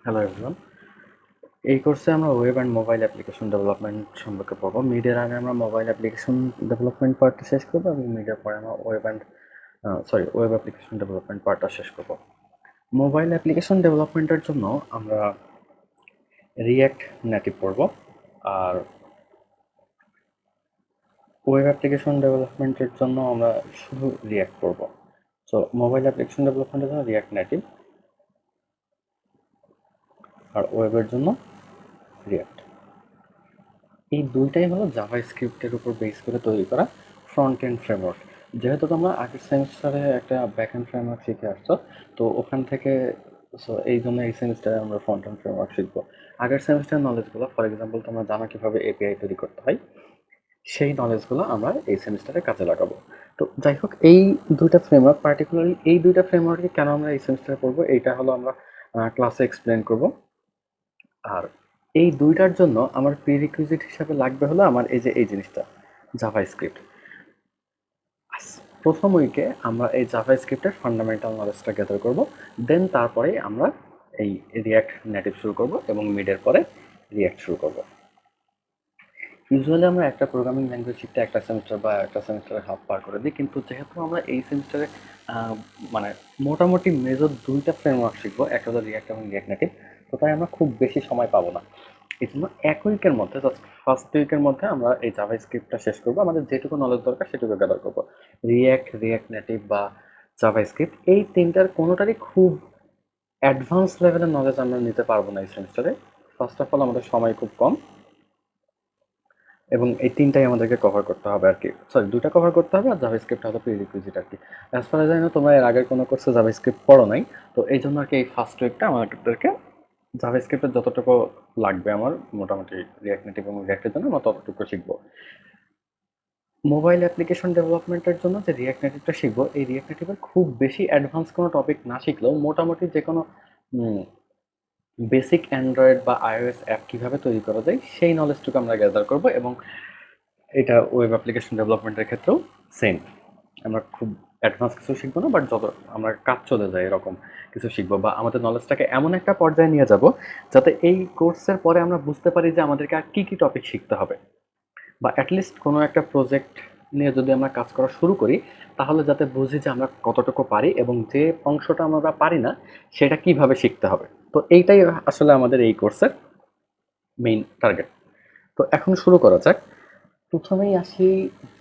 Hello everyone. এই কোর্সে আমরা web and mobile application development সম্পর্কে পড়বো। মিডের আগে আমরা মোবাইল অ্যাপ্লিকেশন ডেভেলপমেন্ট পার্টটা শেষ করবো এবং মিডের পরে আমরা ওয়েব অ্যাপ্লিকেশন ডেভেলপমেন্ট পার্টটা শেষ করবো। মোবাইল অ্যাপ্লিকেশন ডেভেলপমেন্টের জন্য আমরা রিঅ্যাক্ট নেটিভ পড়বো, আর ওয়েব অ্যাপ্লিকেশন ডেভেলপমেন্টের জন্য আমরা শুধু রিঅ্যাক্ট পড়বো। সো মোবাইল অ্যাপ্লিকেশন ডেভেলপমেন্টের জন্য রিঅ্যাক্ট নেটিভ, আর ওয়েবের জন্য রিঅ্যাক্ট। এই দুইটাই হলো জাভাস্ক্রিপ্টের উপর বেস করে তৈরি করা ফ্রন্ট এন্ড ফ্রেমওয়ার্ক। যেহেতু তোমরা আগের সেমিস্টারে একটা ব্যাক এন্ড ফ্রেমওয়ার্ক শিখে আসছো, তো ওখান থেকে এই জন্য এই সেমিস্টারে আমরা ফ্রন্ট এন্ড ফ্রেমওয়ার্ক শিখবো। আগের সেমিস্টার নলেজগুলো, ফর এক্সাম্পল তোমরা জানো কিভাবে এপিআই তৈরি করতে হয়, সেই নলেজগুলো আমরা এই সেমিস্টারে কাজে লাগাবো। তো যাই হোক, এই দুইটা ফ্রেমওয়ার্ক, পার্টিকুলারলি এই দুইটা ফ্রেমওয়ার্কে কেন আমরা এই সেমিস্টারে পড়বো, এইটা হলো আমরা ক্লাসে এক্সপ্লেন করব। আর এই দুইটার জন্য আমার প্রিরিকুইজিট হিসাবে লাগবে হলো আমার এই জিনিসটা, জাভাস্ক্রিপ্ট। প্রথম উইকে আমরা এই জাভাস্ক্রিপ্টের ফান্ডামেন্টাল নলেজটা গ্যাদার করব, দেন তারপরে আমরা এই রিঅ্যাক্ট নেটিভ শুরু করব এবং মিডের পরে রিঅ্যাক্ট শুরু করব। ইউজুয়ালি আমরা একটা প্রোগ্রামিং ল্যাঙ্গুয়েজ শিখতে একটা সেমিস্টার বা একটা সেমিস্টারে হাফ পার করে দিই, কিন্তু যেহেতু আমরা এই সেমিস্টারে মানে মোটামুটি মেজর দুইটা ফ্রেমওয়ার্ক শিখবো, একটা হলো রিঅ্যাক্ট এবং রিঅ্যাক্ট নেটিভ, তো তাই আমরা খুব বেশি সময় পাবো না। এই জন্য এক উইকের মধ্যে, জাস্ট ফার্স্ট উইকের মধ্যে আমরা এই জাভাস্ক্রিপ্টটা শেষ করবো। আমাদের যেটুকু নলেজ দরকার সেটুকু গ্যাদার করবো। রিঅ্যাক্ট নেটিভ বা জাভাস্ক্রিপ্ট, এই তিনটার কোনোটারই খুব অ্যাডভান্স লেভেলের নলেজ আমরা নিতে পারবো না এই সেমিস্টারে। ফার্স্ট অফ অল আমাদের সময় খুব কম, এবং এই তিনটাই আমাদেরকে কভার করতে হবে আর কি। সরি, দুটা কভার করতে হবে, আর জাভাস্ক্রিপ্ট হলো প্রিরিকুইজিট আর কি। As far age I know, তোমরা এর আগের কোনো কোর্সে জাভাস্ক্রিপ্ট পড়ো নাই, তো এই জন্য আর কি এই ফার্স্ট উইকটা আমাদেরকে জাভাস্ক্রিপ্টের যতটুকু লাগবে আমার মোটামুটি রিঅ্যাক্ট নেটিভ এবং রিঅ্যাক্টের জন্য আমরা ততটুকু শিখবো। মোবাইল অ্যাপ্লিকেশন ডেভেলপমেন্টের জন্য যে রিঅ্যাক্ট নেটিভটা শিখবো, এই রিঅ্যাক্ট নেটিভের খুব বেশি অ্যাডভান্স কোনো টপিক না শিখলেও মোটামুটি যে কোনো বেসিক অ্যান্ড্রয়েড বা আইওএস অ্যাপ কীভাবে তৈরি করা যায় সেই নলেজটুকু আমরা গ্যাদার করবো। এবং এটা ওয়েব অ্যাপ্লিকেশন ডেভেলপমেন্টের ক্ষেত্রেও সেম। আমরা খুব অ্যাডভান্স কিছু শিখবো না, বাট যত আমরা কাজ চলে যায় এরকম কিছু শিখবো, বা আমাদের নলেজটাকে এমন একটা পর্যায়ে নিয়ে যাব যাতে এই কোর্সের পরে আমরা বুঝতে পারি যে আমাদেরকে আর কী কী টপিক শিখতে হবে, বা অ্যাটলিস্ট কোনো একটা প্রজেক্ট নিয়ে যদি আমরা কাজ করা শুরু করি, তাহলে যাতে বুঝি যে আমরা কতটুকু পারি এবং যে অংশটা আমরা পারি না সেটা কিভাবে শিখতে হবে। তো এইটাই আসলে আমাদের এই কোর্সের মেইন টার্গেট। তো এখন শুরু করা যাক। প্রথমেই আসি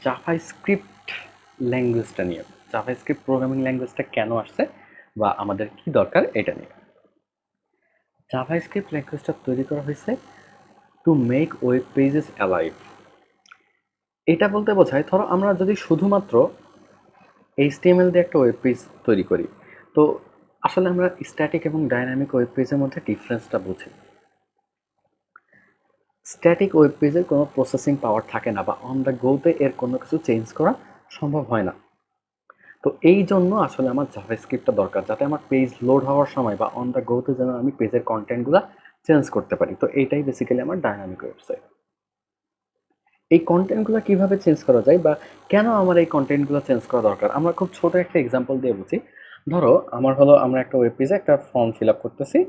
জাভাস্ক্রিপ্ট ল্যাঙ্গুয়েজটা নিয়ে। জাভাস্ক্রিপ্ট প্রোগ্রামিং ল্যাঙ্গুয়েজটা কেন আসছে বা আমাদের কি দরকার এটা নিয়ে। জাভাস্ক্রিপ্ট ল্যাঙ্গুয়েজটা তৈরি করা হয়েছে to make web pages alive. এটা বলতে বোঝায়, ধরো আমরা যদি শুধুমাত্র এইচটিএমএল দিয়ে একটা ওয়েব পেজ তৈরি করি, তো আসলে আমরা স্ট্যাটিক এবং ডাইনামিক ওয়েব পেজের মধ্যে ডিফারেন্সটা বুঝি। স্ট্যাটিক ওয়েব পেজের কোনো প্রসেসিং পাওয়ার থাকে না, বা অন দ্য গোতে এর কোনো কিছু চেঞ্জ করা সম্ভব হয় না। তো এই জন্য আসলে আমার জাভাস্ক্রিপ্টটা দরকার, যাতে আমার পেজ লোড হওয়ার সময় বা অন দ্য গোতে যেন আমি পেজের কন্টেন্টগুলো চেঞ্জ করতে পারি। তো এইটাই বেসিক্যালি আমার ডায়নামিক ওয়েবসাইট। এই কন্টেন্টগুলো কিভাবে চেঞ্জ করা যায়, বা কেন আমার এই কন্টেন্টগুলো চেঞ্জ করা দরকার, আমরা খুব ছোট একটা এক্সাম্পল দিয়ে বুঝি। ধরো আমরা একটা ওয়েব পেজে একটা ফর্ম ফিল আপ করতেছি,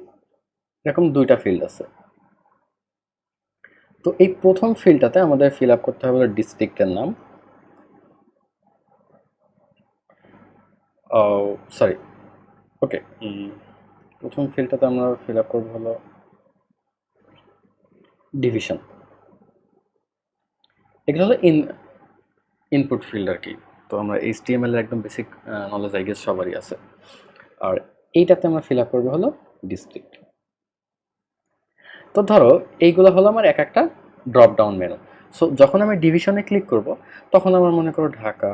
এরকম দুইটা ফিল্ড আছে। তো এই প্রথম ফিল্ডটাতে আমাদের ফিল আপ করতে হবে ডিস্ট্রিক্টের নাম, সরি, ওকে, প্রথম ফিল্ডটাতে আমরা ফিল আপ করবো হলো ডিভিশন। এগুলো হলো ইনপুট ফিল্ড আর কি। তো আমরা এইচটিএমএল এর একদম বেসিক নলেজ আই গেস সবারই আছে। আর এইটাতে আমরা ফিল আপ করবো হলো ডিস্ট্রিক্ট। তো ধরো এইগুলো হলো আমার এক একটা ড্রপ ডাউন মেনু। সো যখন আমি ডিভিশনে ক্লিক করব, তখন আমার মনে করো ঢাকা,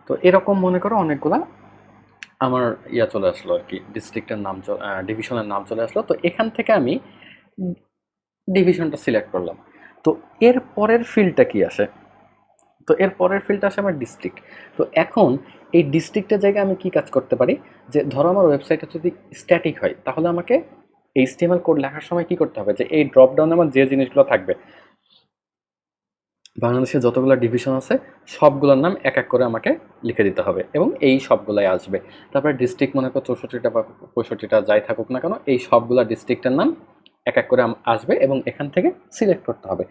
তো এরকম মনে করো অনেকগুলা আমার চলে আসলো আর কি, ডিস্ট্রিক্টের নাম, ডিভিশনের নাম চলে আসলো। তো এখান থেকে আমি ডিভিশনটা সিলেক্ট করলাম। তো এর পরের ফিল্ডটা কি আসে? তো এর পরের ফিল্ডটা আসে আমার ডিস্ট্রিক্ট। তো এখন এই ডিস্ট্রিক্টের জায়গায় আমি কি কাজ করতে পারি, যে ধরো আমার ওয়েবসাইটটা যদি স্ট্যাটিক হয়, তাহলে আমাকে এইচটিএমএল কোড লেখার সময় কি করতে হবে, যে এই ড্রপ ডাউনে আমার যে জিনিসগুলো থাকবে, বাংলাদেশে যতগুলো ডিভিশন আছে সবগুলোর নাম এক এক করে আমাকে লিখে দিতে হবে এবং এই সবগুলাই আসবে। তারপরে ডিস্ট্রিক্ট মনে করো 64টা বা 65টা যাই থাকুক না কেন, এই সবগুলা ডিস্ট্রিক্টের নাম এক এক করে আসবে এবং এখান থেকে সিলেক্ট করতে হবে।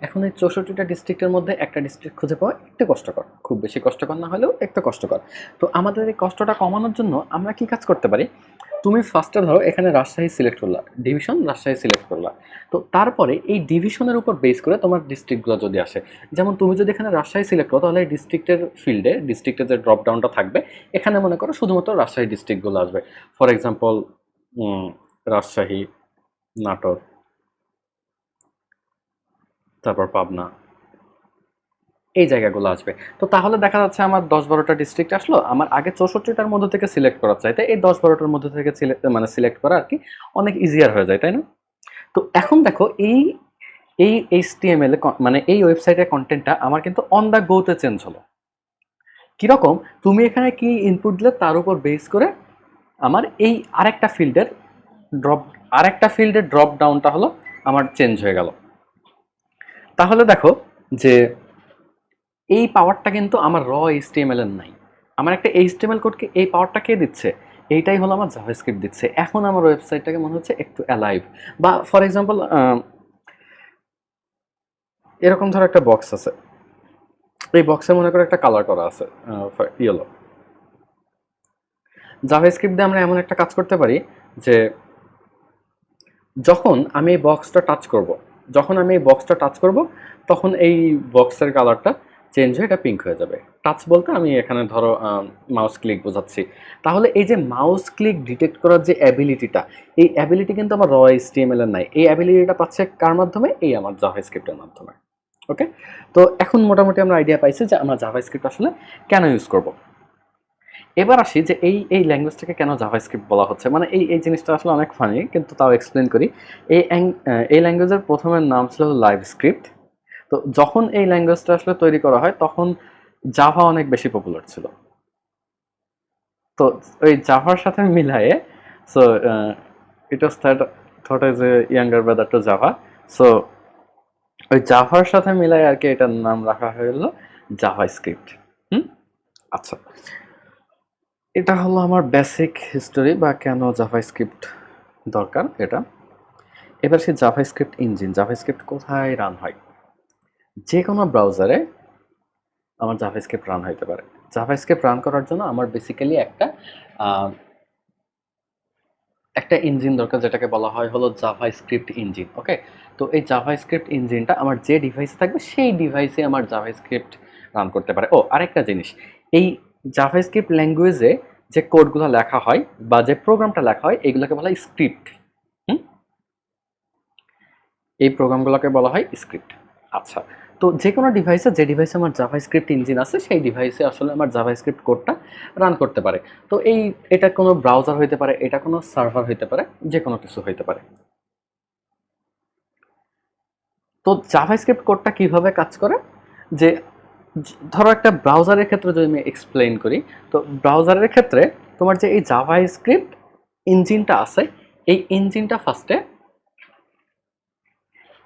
এখন এই 64টা ডিস্ট্রিক্টের মধ্যে একটা ডিস্ট্রিক্ট খুঁজে পাওয়া একটু কষ্টকর, খুব বেশি কষ্টকর না হলেও একটু কষ্টকর। তো আমাদের এই কষ্টটা কমানোর জন্য আমরা কি কাজ করতে পারি, তুমি ফার্স্টে ধরো এখানে রাজশাহী সিলেক্ট করলা, ডিভিশন রাজশাহী সিলেক্ট করলা। তো তারপরে এই ডিভিশনের উপর বেস করে তোমার ডিস্ট্রিক্টগুলো যদি আসে, যেমন তুমি যদি এখানে রাজশাহী সিলেক্ট করো তাহলে ডিস্ট্রিক্টের ফিল্ডে ডিস্ট্রিক্টের যে ড্রপ ডাউনটা থাকবে এখানে মনে করো শুধুমাত্র রাজশাহী ডিস্ট্রিক্টগুলো আসবে। ফর এক্সাম্পল রাজশাহী, নাটোর, তারপর পাবনা, এই জায়গাগুলো আসবে। তো তাহলে দেখা যাচ্ছে আমার 10-12টা ডিস্ট্রিক্ট আসলো, আমার আগে 64টার মধ্যে থেকে সিলেক্ট করার চাইতে এই 10-12টার মধ্যে থেকে সিলেক্ট করা আর কি অনেক ইজিয়ার হয়ে যায়, তাই না? তো এখন দেখো এই এই এইচটিএমএল মানে এই ওয়েবসাইটের কন্টেন্টটা আমার কিন্তু অন দ্য গোতে চেঞ্জ হলো। কিরকম, তুমি এখানে কি ইনপুট দিলে তার উপর বেস করে আমার এই আরেকটা ফিল্ডের ড্রপ ডাউনটা হলো আমার চেঞ্জ হয়ে গেল। তাহলে দেখো যে এই পাওয়ারটা কিন্তু আমার এইচটিএমএল এর নাই। আমার একটা এইচটিএমএল কোডকে এই পাওয়ারটা কে দিচ্ছে, এইটাই হলো আমার জাভাস্ক্রিপ্ট দিচ্ছে। এখন আমার ওয়েবসাইটটাকে মনে হচ্ছে একটু অ্যালাইভ। বা ফর এক্সাম্পল এরকম ধরো একটা বক্স আছে, এই বক্সে মনে করে একটা কালার করা আছে ইয়েলো। জাভাস্ক্রিপ্ট দিয়ে আমরা এমন একটা কাজ করতে পারি যে যখন আমি এই বক্সটা টাচ করব তখন এই বক্সের কালারটা চেঞ্জ হয়ে এটা পিঙ্ক হয়ে যাবে। টাচ বলতে আমি এখানে ধরো মাউস ক্লিক বোঝাচ্ছি। তাহলে এই যে মাউস ক্লিক ডিটেক্ট করার যে অ্যাবিলিটিটা, এই অ্যাবিলিটি কিন্তু আমার এইচটিএমএল এর নাই। এই অ্যাবিলিটিটা পাচ্ছে কার মাধ্যমে, এই আমার জাভাস্ক্রিপ্টের মাধ্যমে। ওকে, তো এখন মোটামুটি আমরা আইডিয়া পাইছি যে আমরা জাভাস্ক্রিপ্ট আসলে কেন ইউজ করব। এবার আসি যে এই ল্যাঙ্গুয়েজটাকে কেন জাভাস্ক্রিপ্ট বলা হচ্ছে, মানে এই জিনিসটা আসলে অনেক ফানি, কিন্তু তাও এক্সপ্লেন করি। এই ল্যাঙ্গুয়েজের প্রথমের নাম ছিল লাইভ স্ক্রিপ্ট। তো যখন এই ল্যাঙ্গুয়েজটা আসলে তৈরি করা হয় তখন জাভা অনেক বেশি পপুলার ছিল। তো ওই জাভার সাথে মিলায়ে so it was thought as a younger brother two Java. So ওই জাভার সাথে মিলাই আর কি এটার নাম রাখা হলো জাভা স্ক্রিপ্ট। আচ্ছা, এটা হলো আমার বেসিক হিস্টোরি বা কেন জাভাস্ক্রিপ্ট দরকার এটা। এবার সে জাভাস্ক্রিপ্ট ইঞ্জিন, জাভাস্ক্রিপ্ট কোথায় রান হয়? যে কোনো ব্রাউজারে আমার জাভাস্ক্রিপ্ট রান হইতে পারে। জাভাস্ক্রিপ্ট রান করার জন্য আমার বেসিক্যালি একটা ইঞ্জিন দরকার, যেটাকে বলা হয় হলো জাভাস্ক্রিপ্ট ইঞ্জিন। ওকে, তো এই জাভাস্ক্রিপ্ট ইঞ্জিনটা আমার যে ডিভাইসে থাকবে সেই ডিভাইসে আমার জাভাস্ক্রিপ্ট রান করতে পারে। ও আরেকটা জিনিস, এই জাভাস্ক্রিপ্ট ল্যাঙ্গুয়েজে যে কোডগুলো লেখা হয় বা যে প্রোগ্রামটা লেখা হয় এগুলোকে বলা হয় স্ক্রিপ্ট। এই প্রোগ্রামগুলোকে বলা হয় স্ক্রিপ্ট। আচ্ছা, তো যে কোনো ডিভাইসে যে ডিভাইসে আমার জাভাস্ক্রিপ্ট ইঞ্জিন আছে সেই ডিভাইসে আসলে আমার জাভাস্ক্রিপ্ট কোডটা রান করতে পারে। তো এটা কোনো ব্রাউজার হইতে পারে, এটা কোনো সার্ভার হইতে পারে, যে কোনো কিছু হইতে পারে। তো জাভাস্ক্রিপ্ট কোডটা কিভাবে কাজ করে, যে ধরো একটা ব্রাউজারের ক্ষেত্রে যদি আমি এক্সপ্লেইন করি, তো ব্রাউজারের ক্ষেত্রে তোমার যে এই জাভাস্ক্রিপ্ট ইঞ্জিনটা আছে, এই ইঞ্জিনটা ফার্স্টে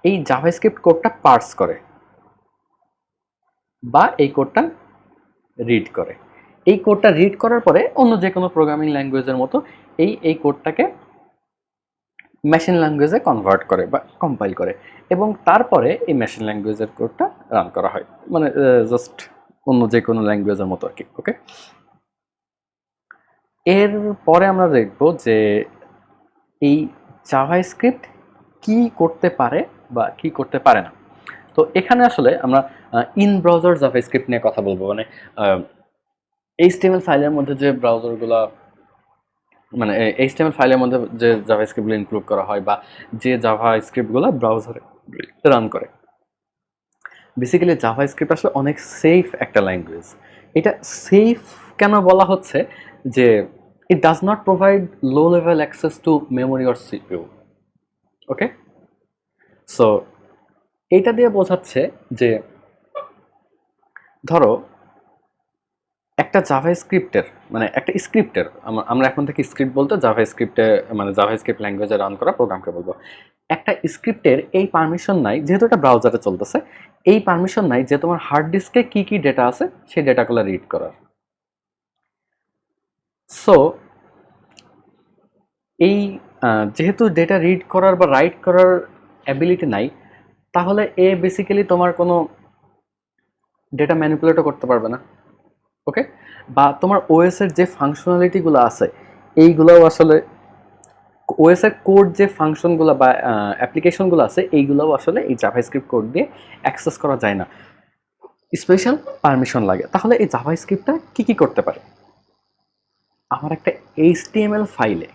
এই জাভাস্ক্রিপ্ট কোডটা পার্স করে বা এই কোডটা রিড করে। এই কোডটা রিড করার পরে অন্য যে কোনো প্রোগ্রামিং ল্যাঙ্গুয়েজের মতো এই কোডটাকে মেশিন ল্যাঙ্গুয়েজে কনভার্ট করে বা কম্পাইল করে এবং তারপরে এই মেশিন ল্যাঙ্গুয়েজের কোডটা রান করা হয়, মানে জাস্ট অন্য যে কোনো ল্যাঙ্গুয়েজের মতো আর কি। ওকে, এর পরে আমরা দেখব যে এই জাভাস্ক্রিপ্ট কি করতে পারে বা কি করতে পারে না। তো এখানে আসলে আমরা ইন ব্রাউজার জাভাস্ক্রিপ্ট নিয়ে কথা বলবো, মানে এইচটিএমএল ফাইলের মধ্যে যে ব্রাউজারগুলো, মানে এইচটিএমএল ফাইলের মধ্যে যে জাভাস্ক্রিপ্টগুলো ইনক্লুড করা হয় বা যে জাভাস্ক্রিপ্টগুলো ব্রাউজারে রান করে। বেসিক্যালি জাভাস্ক্রিপ্ট আসলে অনেক সেফ একটা ল্যাঙ্গুয়েজ। এটা সেফ কেন বলা হচ্ছে, যে it does not provide low level access to memory or CPU. Okay, so এটা দিয়ে বোঝাচ্ছে যে ধরো একটা জাভাস্ক্রিপ্টের মানে একটা স্ক্রিপ্টের আমরা এখন থেকে স্ক্রিপ্ট বলতে জাভাস্ক্রিপ্টে মানে জাভাস্ক্রিপ্ট ল্যাঙ্গুয়েজে রান করা প্রোগ্রামকে বলবো। একটা স্ক্রিপ্টের এই পারমিশন নাই, যেহেতু এটা ব্রাউজারে চলতেছে, এই পারমিশন নাই যে তোমার হার্ড ডিস্কে কি কি ডেটা আছে সেই ডেটাগুলো রিড করার। সো এই যেহেতু ডেটা রিড করার বা রাইট করার অ্যাবিলিটি নাই, তাহলে এ বেসিক্যালি তোমার কোনো ডেটা ম্যানিপুলেটও করতে পারবে না। ওকে, বা তোমার ওএস এর যে ফাংশনালিটিগুলো আছে এইগুলোও আসলে ওএস এর কোড যে ফাংশনগুলো বা অ্যাপ্লিকেশনগুলো আছে এইগুলোও আসলে এই জাভাস্ক্রিপ্ট কোড দিয়ে অ্যাক্সেস করা যায় না, স্পেশাল পারমিশন লাগে। তাহলে এই জাভাস্ক্রিপ্টটা কি কি করতে পারে? আমার একটা এইচটিএমএল ফাইলে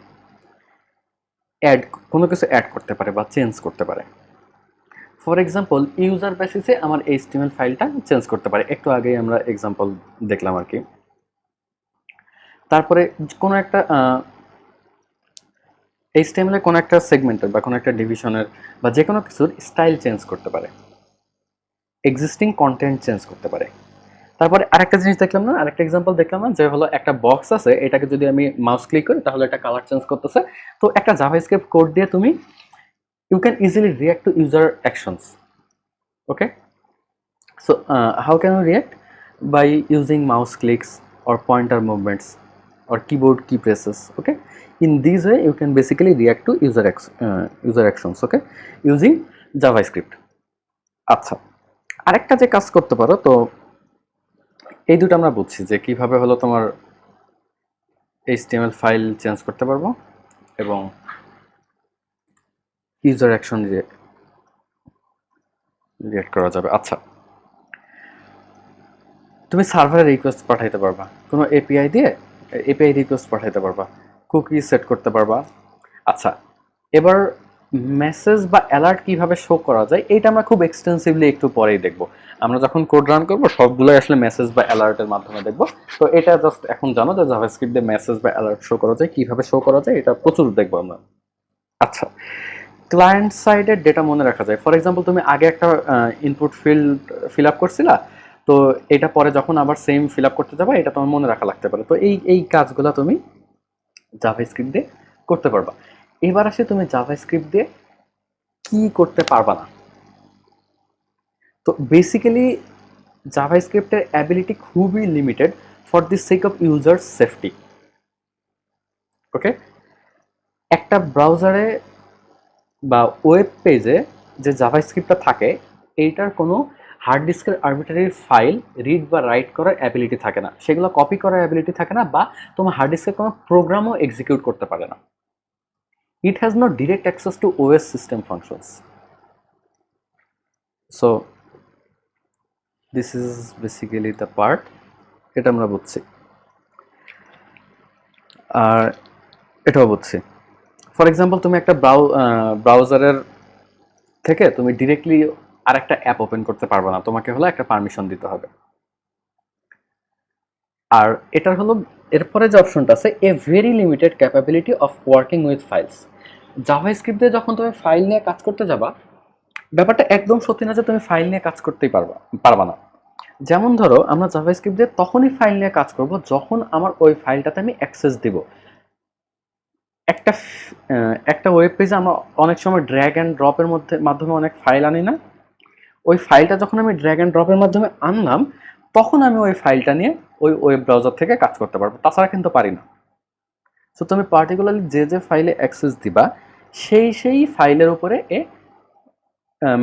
কোনো কিছু অ্যাড করতে পারে বা চেঞ্জ করতে পারে। ফর এক্সাম্পল, ইউজার বেসিসে আমার এইচটিএমএল ফাইলটা চেঞ্জ করতে পারে, একটু আগেই আমরা এক্সাম্পল দেখলাম আর কি। তারপরে কোনো একটা এইচটিএমএল কোনো একটা সেগমেন্টের বা কোনো একটা ডিভিশনের বা যে কোনো কিছুর স্টাইল চেঞ্জ করতে পারে, এক্সিস্টিং কন্টেন্ট চেঞ্জ করতে পারে। তারপরে আরেকটা জিনিস দেখলাম না, আরেকটা এক্সাম্পল দেখলাম না, যে হলো একটা বক্স আছে, এটাকে যদি আমি মাউস ক্লিক করি তাহলে এটা কালার চেঞ্জ করতেছে। তো একটা জাভাস্ক্রিপ্ট কোড দিয়ে তুমি you can easily react to user actions. Okay, so how can you react? By using mouse clicks or pointer movements or keyboard key presses. Okay, in this way you can basically react to user actions. Okay, using javascript. আচ্ছা, আরেকটা যে কাজ করতে পারো, তো এই দুটো আমরা বুঝছি যে কিভাবে হলো তোমার HTML ফাইল চেঞ্জ করতে পারবো এবং ইউজার অ্যাকশন রিয়েক্ট করা যাবে। আচ্ছা, তুমি সার্ভারে রিকোয়েস্ট পাঠাইতে পারবা, কোনো এপিআই দিয়ে এপিআই রিকোয়েস্ট পাঠাইতে পারবা, কুকি সেট করতে পারবা। আচ্ছা, এবার মেসেজ বা অ্যালার্ট কিভাবে শো করা যায় এটা আমরা খুব এক্সটেন্সিভলি একটু পরেই দেখব। আমরা যখন কোড রান করব সবগুলোই আসলে মেসেজ বা অ্যালার্টের মাধ্যমে দেখব। তো এটা জাস্ট এখন জানো যে জাভাস্ক্রিপ্ট দিয়ে মেসেজ বা অ্যালার্ট শো করা যায়, কিভাবে শো করা যায় এটা প্রচুর দেখবো আমরা। আচ্ছা, ক্লায়েন্ট সাইডের ডেটা মনে রাখা যায়। ফর এক্সাম্পল, তুমি আগে একটা ইনপুট ফিল আপ করছিলা, তো এটা পরে যখন আবার সেম ফিল আপ করতে যাবে এটা তোমার মনে রাখা লাগতে পারে। তো এই এই কাজগুলো তুমি জাভাস্ক্রিপ্ট দিয়ে করতে পারবা। এবার আসে তুমি জাভাস্ক্রিপ্ট দিয়ে কি করতে পারবা না। তো বেসিক্যালি জাভাস্ক্রিপ্টের অ্যাবিলিটি খুবই limited for the sake of user safety. Okay, একটা ব্রাউজারে বা ওয়েব পেজে যে জাভাস্ক্রিপ্টটা থাকে এইটার কোনো হার্ড ডিস্কের আর্বিট্রারি ফাইল রিড বা রাইট করার অ্যাবিলিটি থাকে না, সেগুলো কপি করার অ্যাবিলিটি থাকে না, বা তোমার হার্ড ডিস্কের কোনো প্রোগ্রামও এক্সিকিউট করতে পারে না। It has no direct access to OS system functions. So this is basically the part, এটা আমরা বুঝছি। আর এটাও বুঝছি, ফর এক্সাম্পল তুমি একটা ব্রাউজারের থেকে তুমি ডিরেক্টলি আরেকটা অ্যাপ ওপেন করতে পারবে না, তোমাকে হলো একটা পারমিশন দিতে হবে। আর এটার হলো এরপরে যে অপশনটা আছে, a very limited capability of working with files. JavaScript দিয়ে যখন তুমি ফাইল নিয়ে কাজ করতে যাবা, ব্যাপারটা একদম সত্যি না যে তুমি ফাইল নিয়ে কাজ করতেই পারবা না। যেমন ধরো, আমরা জাভাস্ক্রিপ্ট দিয়ে তখনই ফাইল নিয়ে কাজ করব যখন আমার ওই ফাইলটাতে আমি অ্যাক্সেস দিব। একটা একটা ওয়েব পেজে আমরা অনেক সময় ড্র্যাগ অ্যান্ড ড্রপের মাধ্যমে অনেক ফাইল আনি না? ওই ফাইলটা যখন আমি ড্র্যাগ অ্যান্ড ড্রপের মাধ্যমে আনলাম, তখন আমি ওই ফাইলটা নিয়ে ওই ওয়েব ব্রাউজার থেকে কাজ করতে পারবো, তাছাড়া কিন্তু পারি না। সো তুমি পার্টিকুলারলি যে যে ফাইলে অ্যাক্সেস দিবা সেই সেই ফাইলের উপরে এ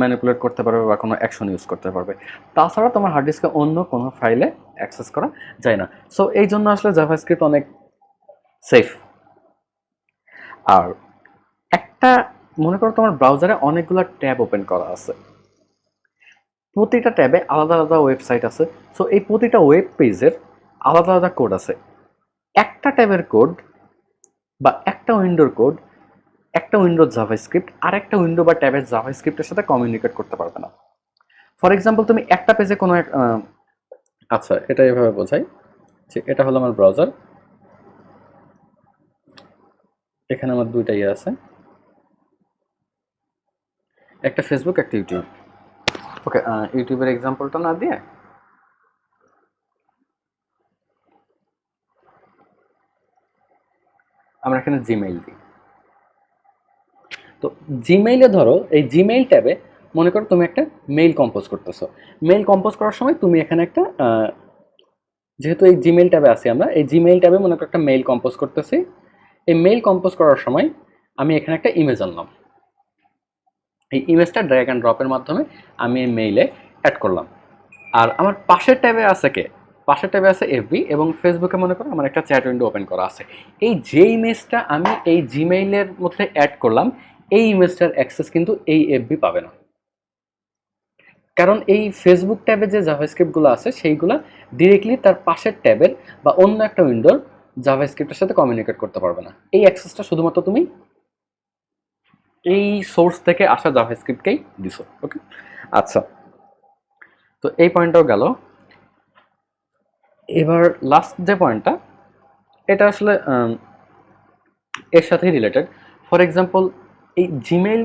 ম্যানিপুলেট করতে পারবে বা কোনো অ্যাকশন ইউজ করতে পারবে, তাছাড়া তোমার হার্ড ডিস্কে অন্য কোনো ফাইলে অ্যাক্সেস করা যায় না। সো এই জন্য আসলে জাভাস্ক্রিপ্ট অনেক সেফ। আর একটা মনে করো তোমার ব্রাউজারে অনেকগুলো ট্যাব ওপেন করা আছে, প্রতিটা ট্যাবে আলাদা আলাদা ওয়েবসাইট আছে। সো এই প্রতিটা ওয়েব পেজের আলাদা আলাদা কোড আছে। একটা ট্যাবের কোড বা একটা উইন্ডোর কোড, একটা উইন্ডোর জাভাস্ক্রিপ্ট আর একটা উইন্ডো বা ট্যাবের জাভাস্ক্রিপ্টের সাথে কমিউনিকেট করতে পারবে না। ফর এক্সাম্পল, তুমি একটা পেজে কোনো আচ্ছা, এটা এভাবে বোঝাই যে এটা হলো আমার ব্রাউজার, এখানে আমার দুইটা ইয়ে আছে, একটা ফেসবুক একটা ইউটিউব। ওকে, ইউটিউবের এক্সাম্পলটা না দিয়ে আমরা এখানে জিমেইল দিই। তো জিমেইলে ধরো এই জিমেইল ট্যাবে মনে করো তুমি একটা মেইল কম্পোজ করতেছো। মেইল কম্পোজ করার সময় তুমি এখানে একটা যেহেতু এই জিমেইল ট্যাবে আছি আমরা, এই জিমেইল ট্যাবে মনে করো একটা মেইল কম্পোজ করতেছি। এই মেইল কম্পোজ করার সময় আমি এখানে একটা ইমেজ আনলাম। এই ইমেজটা ড্র্যাগ অ্যান্ড ড্রপের মাধ্যমে আমি এই মেইলে অ্যাড করলাম। আর আমার পাশের ট্যাবে আছে কে? পাশের ট্যাবে আছে এফবি, এবং ফেসবুকে মনে করো আমার একটা চ্যাট উইন্ডো ওপেন করা আছে। এই যে ইমেজটা আমি এই জিমেইলের মধ্যে অ্যাড করলাম, এই ইমেজটার অ্যাক্সেস কিন্তু এই এফবি পাবে না। কারণ এই ফেসবুক ট্যাবে যে জাভাস্ক্রিপ্টগুলো আছে সেইগুলো ডিরেক্টলি তার পাশের ট্যাবের বা অন্য একটা উইন্ডোর জাভাস্ক্রিপ্টের সাথে কমিউনিকেট করতে পারবে না। এই অ্যাক্সেসটা শুধুমাত্র তুমি এই সোর্স থেকে আসা জাভাস্ক্রিপ্টকেই দিছো। ওকে, আচ্ছা, তো এই পয়েন্টটাও গেল। এবার লাস্ট যে পয়েন্টটা, এটা আসলে এর সাথেই রিলেটেড। ফর এক্সাম্পল, এই জিমেইল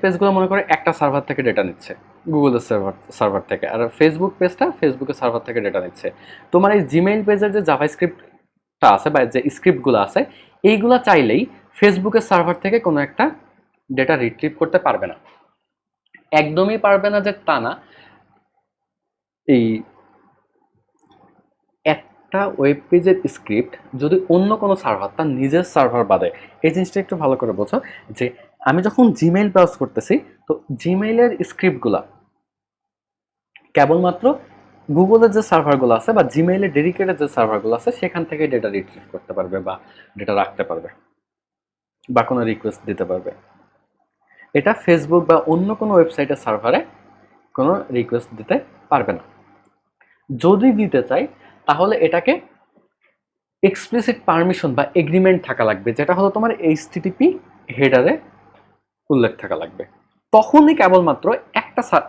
পেজগুলো মনে করে একটা সার্ভার থেকে ডেটা নিচ্ছে, গুগলের সার্ভার থেকে, আর ফেসবুক পেজটা ফেসবুকের সার্ভার থেকে ডেটা নিচ্ছে। তোমার এই জিমেইল পেজের যে জাভাস্ক্রিপ্টটা আছে বা যে স্ক্রিপ্টগুলো আছে, এইগুলা চাইলেই ফেসবুকের সার্ভার থেকে কোনো একটা ডেটা রিট্রিভ করতে পারবে না। একদমই পারবে না যে তা না, এই একটা ওয়েব পেজের স্ক্রিপ্ট যদি অন্য কোনো সার্ভার, তার নিজের সার্ভার বাদে, এই জিনিসটা একটু ভালো করে বোঝো যে আমি যখন জিমেইল ব্রাউজ করতেছি, তো জিমেইলের স্ক্রিপ্টগুলা কেবলমাত্র গুগলের যে সার্ভারগুলো আছে বা জিমেইলের ডেডিকেটেড যে সার্ভারগুলো আছে সেখান থেকে ডেটা রিট্রিভ করতে পারবে বা ডেটা রাখতে পারবে বা কোনো রিকোয়েস্ট দিতে পারবে। এটা ফেসবুক বা অন্য কোনো ওয়েবসাইটের সার্ভারে কোনো রিকোয়েস্ট দিতে পারবে না। যদি দিতে চাই তাহলে এটাকে এক্সপ্লিসিট পারমিশন বা এগ্রিমেন্ট থাকা লাগবে, যেটা হলো তোমার এইচটিটিপি হেডারে উল্লেখ থাকা লাগবে। তখনই কেবলমাত্র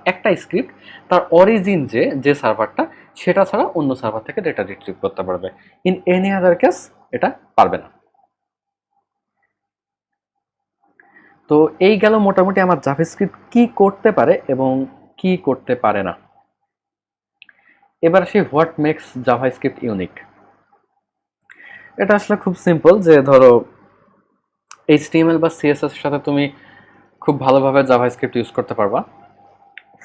একটা স্ক্রিপ্ট তার অরিজিন যে সার্ভারটা, সেটা ছাড়া অন্য সার্ভার থেকে ডেটা রিট্রিভ করতে পারবে। ইন এনি আদার কেস এটা পারবে না। তো এই গেল মোটামুটি আমার জাভাস্ক্রিপ্ট কি করতে পারে এবং কি করতে পারে না। এবার আসি হোয়াট মেক্স জাভাস্ক্রিপ্ট ইউনিক। এটা আসলে খুব সিম্পল, যে ধরো এইচটিএমএল বা সিএসএস এর সাথে তুমি খুব ভালোভাবে জাভাস্ক্রিপ্ট ইউজ করতে পারবা।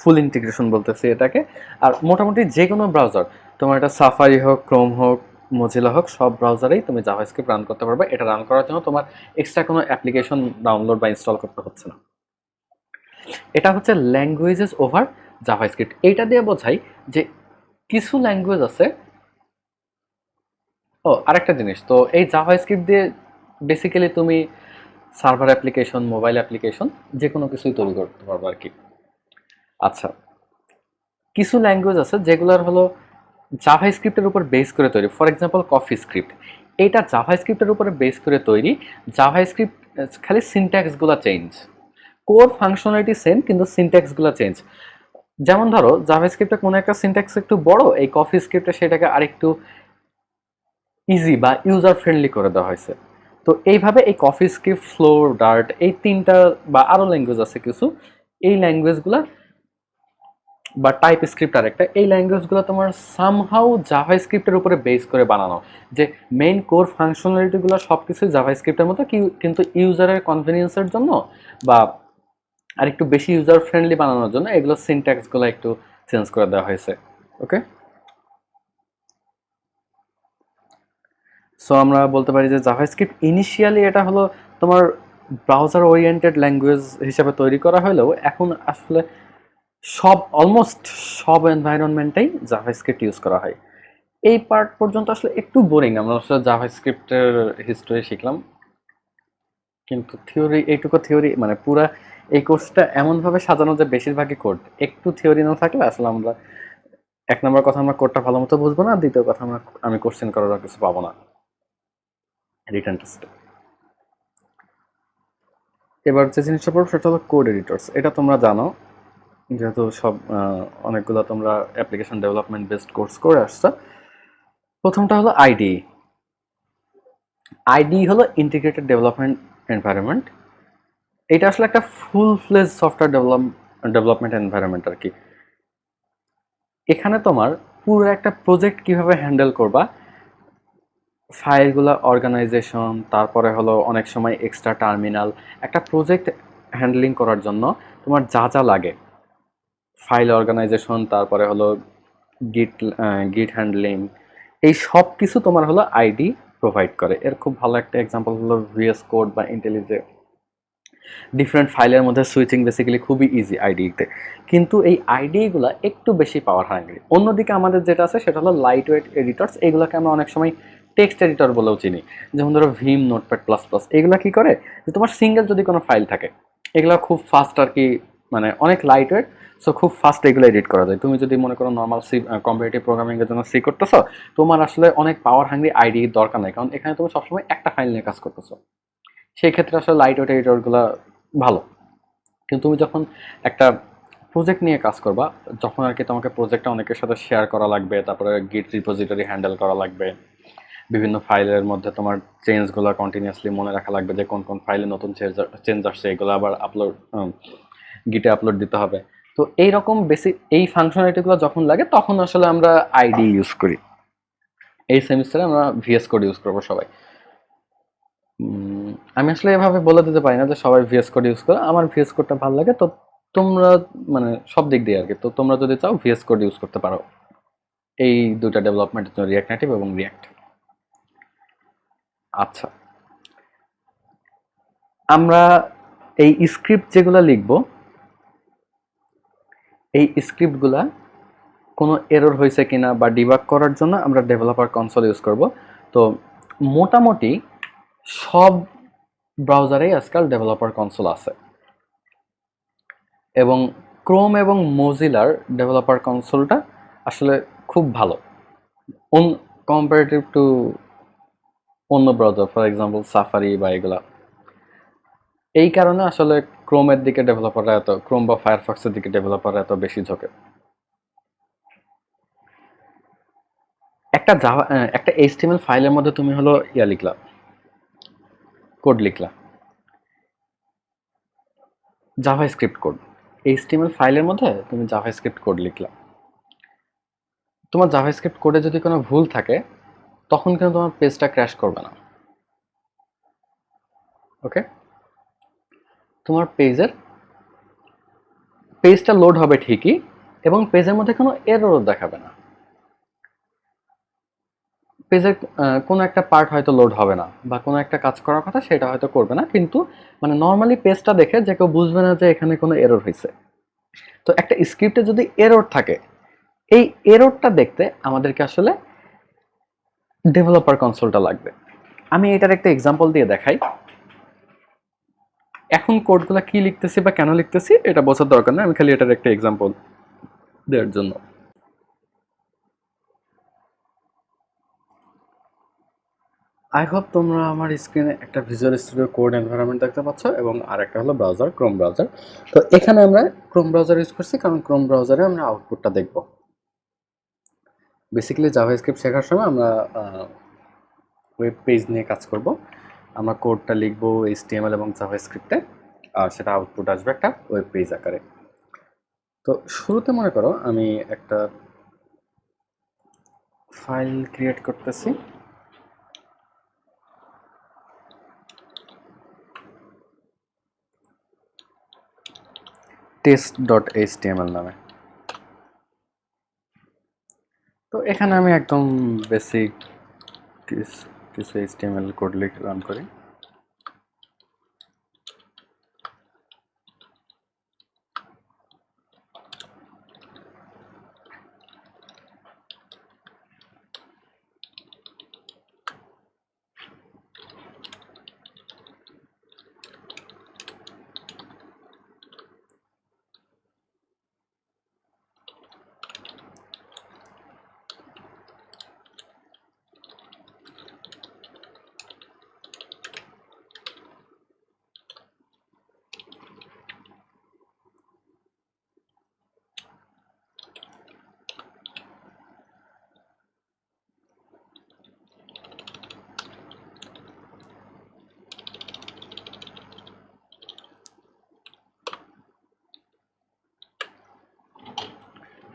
ফুল ইন্টিগ্রেশন বলতেছি এটাকে। আর মোটামুটি যে কোনো ব্রাউজার, তোমার এটা সাফারি হোক, ক্রোম হোক, মজিলা হোক, সব ব্রাউজারেই তুমি জাভাস্ক্রিপ্ট রান করতে পারবে। এটা রান করার জন্য তোমার এক্সট্রা কোনো অ্যাপ্লিকেশন ডাউনলোড বা ইনস্টল করতে হচ্ছে না। এটা হচ্ছে ল্যাঙ্গুয়েজেস ওভার জাভাস্ক্রিপ্ট। এইটা দিয়ে বোঝাই যে কিছু ল্যাঙ্গুয়েজ আছে। আরেকটা জিনিস, তো এই জাভাস্ক্রিপ্ট দিয়ে বেসিক্যালি তুমি সার্ভার অ্যাপ্লিকেশন, মোবাইল অ্যাপ্লিকেশন, যে কোনো কিছুই তৈরি করতে পারবো আর কি। আচ্ছা, কিছু ল্যাঙ্গুয়েজ আছে যেগুলোর হলো জাভাস্ক্রিপ্টের উপর বেস করে তৈরি। ফর এক্সাম্পল কফি স্ক্রিপ্ট, এটা জাভাস্ক্রিপ্টের উপরে বেস করে তৈরি। জাভাস্ক্রিপ্ট খালি সিনট্যাক্সগুলো চেঞ্জ, কোর ফাংশনালিটি সেম, কিন্তু সিনট্যাক্সগুলো চেঞ্জ। যেমন ধরো জাভাস্ক্রিপ্টে কোনো একটা সিনট্যাক্স একটু বড়, এই কফি স্ক্রিপ্টে সেটাকে আরেকটু ইজি বা ইউজার ফ্রেন্ডলি করে দেওয়া হয়েছে। তো এইভাবে এই কফি স্ক্রিপ্ট, ফ্লো, ডার্ট, এই তিনটা বা আরও ল্যাঙ্গুয়েজ আছে কিছু, এই ল্যাঙ্গুয়েজগুলো বা টাইপ স্ক্রিপ্ট আরেকটা, এই ল্যাঙ্গুয়েজগুলো তোমার সামহাউ জাভাস্ক্রিপ্টের উপরে বেস করে বানানো, যে মেইন কোর ফাংশনালিটিগুলো সব কিছুই জাভাস্ক্রিপ্টের মতো, কিন্তু ইউজারের কনভেনিয়েন্সের জন্য বা আর একটু বেশি ইউজার ফ্রেন্ডলি বানানোর জন্য এগুলো সিনট্যাক্সগুলো একটু চেঞ্জ করে দেওয়া হয়েছে। ওকে, সো আমরা বলতে পারি যে জাভাস্ক্রিপ্ট ইনিশিয়ালি এটা হলো তোমার ব্রাউজার ওরিয়েন্টেড ল্যাঙ্গুয়েজ হিসেবে তৈরি করা হলেও এখন আসলে অলমোস্ট সব এনভায়রনমেন্টেই জাভাস্ক্রিপ্ট ইউজ করা হয়। এই পার্ট পর্যন্ত আসলে একটু বোরিং, আমরা আসলে জাভাস্ক্রিপ্টের হিস্টোরি শিখলাম, কিন্তু থিওরি, এইটুকু থিওরি মানে পুরা এই কোর্সটা এমনভাবে সাজানো যে বেশিরভাগই কোড, একটু থিওরি না থাকলে আসলে আমরা এক নম্বর কথা আমরা কোডটা ভালো মতো বুঝবো না, দ্বিতীয় কথা আমি কোশ্চেন করার কিছু পাবো না রিটার্ন টেস্টে। এবার যে জিনিসটা পড়বো সেটা হলো কোড এডিটরস। এটা তোমরা জানো, যেহেতু সব অনেকগুলো তোমরা অ্যাপ্লিকেশন ডেভেলপমেন্ট বেসড কোর্স করে আসছো। প্রথমটা হলো আইডি। আইডি হলো ইন্টিগ্রেটেড ডেভেলপমেন্ট এনভায়রনমেন্ট। এটা আসলে একটা ফুল ফ্লেজ সফটওয়্যার ডেভেলপমেন্ট এনভায়রনমেন্ট আর কি। এখানে তোমার পুরো একটা প্রজেক্ট কিভাবে হ্যান্ডেল করবা ফাইলগুলা অর্গানাইজেশন, তারপরে হলো অনেক সময় এক্সট্রা টার্মিনাল। একটা প্রজেক্ট হ্যান্ডলিং করার জন্য তোমার যা যা লাগে, ফাইল অর্গানাইজেশন, তারপরে হলো গিট গিট হ্যান্ডলিং, এই সব কিছু তোমার হলো আইডি প্রোভাইড করে। এর খুব ভালো একটা এক্সাম্পল হলো ভিএস কোড বা ইন্টেলিজে। ডিফারেন্ট ফাইলের মধ্যে সুইচিং বেসিক্যালি খুবই ইজি আইডিতে, কিন্তু এই আইডিগুলো একটু বেশি পাওয়ার হাঙ্গ্রি। অন্যদিকে আমাদের যেটা আছে সেটা হলো লাইট ওয়েট এডিটরস। এগুলোকে আমরা অনেক সময় টেক্সট এডিটর বলেও চিনি। যেমন ধরো ভিম, নোটপ্যাড প্লাস প্লাস। এগুলো কি করে, যে তোমার সিঙ্গেল যদি কোনো ফাইল থাকে, এগুলো খুব ফাস্ট আর কি, মানে অনেক লাইট ওয়েট, সো খুব ফাস্ট এগুলো এডিট করা যায়। তুমি যদি মনে করো নর্মাল সি কম্পিটিটিভ প্রোগ্রামিং এর জন্য সি করতেছো, তোমার আসলে অনেক পাওয়ার হাঙ্গ্রি আইডি দরকার নাই, কারণ এখানে তুমি সবসময় একটা ফাইল নিয়ে কাজ করতেছো। সেই ক্ষেত্রে আসলে লাইট ওয়েট এডিটরগুলো ভালো। কিন্তু তুমি যখন একটা প্রজেক্ট নিয়ে কাজ করবা, যখন আর কি তোমাকে প্রজেক্টটা অনেকের সাথে শেয়ার করা লাগবে, তারপরে গিট রিপোজিটরি হ্যান্ডেল করা লাগবে, বিভিন্ন ফাইলের মধ্যে তোমার চেঞ্জগুলো কন্টিনিউয়াসলি মনে রাখা লাগবে, যে কোন কোন ফাইলে নতুন চেঞ্জ আসছে, এগুলো আবার আপলোড গিটে আপলোড দিতে হবে। তো এইরকম বেসিক এই ফাংশনালিটিগুলো যখন লাগে, তখন আসলে আমরা আইডি ইউজ করি। এই সেমিস্টারে আমরা ভিএস কোড ইউজ করবো সবাই। আমি আসলে এভাবে বলে দিতে পারি না যে সবাই ভিএস কোড ইউজ করে। আমার ভিএস কোডটা ভালো লাগে, তো তোমরা মানে সব দিক দিয়ে আর কি, তো তোমরা যদি চাও ভিএস কোড ইউজ করতে পারো এই দুটা ডেভেলপমেন্টের জন্য, রিঅ্যাক্ট নেটিভ এবং রিঅ্যাক্ট। আচ্ছা, আমরা এই স্ক্রিপ্ট যেগুলো লিখব, এই স্ক্রিপ্টগুলা কোনো এরর হয়েছে কিনা বা ডিবাগ করার জন্য আমরা ডেভেলপার কনসোল ইউজ করব। তো মোটামুটি সব ব্রাউজারেই আজকাল ডেভেলপার কনসোল আছে, এবং ক্রোম এবং মোজিলার ডেভেলপার কনসোলটা আসলে খুব ভালো কম্পারেটিভ টু অন্য ব্রাউজার, ফর এক্সাম্পল সাফারি বা এগুলা। এই কারণে আসলে ক্রোমের দিকে ডেভেলপাররা এত, ক্রোম বা ফায়ারফক্সের দিকে ডেভেলপাররা এত বেশি ঝোঁকে। একটা জাভা, একটা এইচটিএমএল ফাইলের মধ্যে তুমি হলো লিখলা, কোড লিখলা, জাভা স্ক্রিপ্ট কোড। এইচটিএমএল ফাইলের মধ্যে তুমি জাভা স্ক্রিপ্ট কোড লিখলা। তোমার জাভা স্ক্রিপ্ট কোডে যদি কোনো ভুল থাকে, তখন কিন্তু তোমার পেজটা ক্র্যাশ করবে না। ওকে, তোমার পেজটা লোড হবে ঠিকই, এবং পেজের মধ্যে কোনো এররও দেখাবে না। পেজের কোনো একটা পার্ট হয়তো লোড হবে না, বা কোনো একটা কাজ করার কথা সেটা হয়তো করবে না, কিন্তু মানে নর্মালি পেজটা দেখে যে কেউ বুঝবে না যে এখানে কোনো এরর হয়েছে। তো একটা স্ক্রিপ্টে যদি এরর থাকে, এই এররটা দেখতে আমাদেরকে আসলে ডেভেলপার কনসোলটা লাগবে। আমি এটার একটা এক্সাম্পল দিয়ে দেখাই। এখন কোডগুলো কি লিখতেছি বা কেন লিখতেছি এটা বোঝার দরকার নেই, আমি খালি এটার একটা এক্সাম্পল দেওয়ার জন্য। আই হোপ তোমরা আমার স্ক্রিনে একটা ভিজুয়াল স্টুডিও কোড এনভায়রনমেন্ট দেখতে পাচ্ছ, এবং আর একটা হলো ব্রাউজার, ক্রোম ব্রাউজার। তো এখানে আমরা ক্রোম ব্রাউজার ইউজ করছি, কারণ ক্রোম ব্রাউজারে আমরা আউটপুটটা দেখব। বেসিক্যালি জাভাস্ক্রিপ্ট শেখার সময় আমরা ওয়েব পেজ নিয়ে কাজ করব। আমরা কোডটা লিখবো এইচটিএমএল এবং জাভাস্ক্রিপ্টে, আর সেটা আউটপুট আসবে একটা ওয়েব পেজ আকারে। তো শুরুতে মনে করো আমি একটা ফাইল ক্রিয়েট করতেছি, test.html নামে। তো এখানে আমি একদম বেসিক কিছু এইচটিএমএল কোড লিখে রান করি।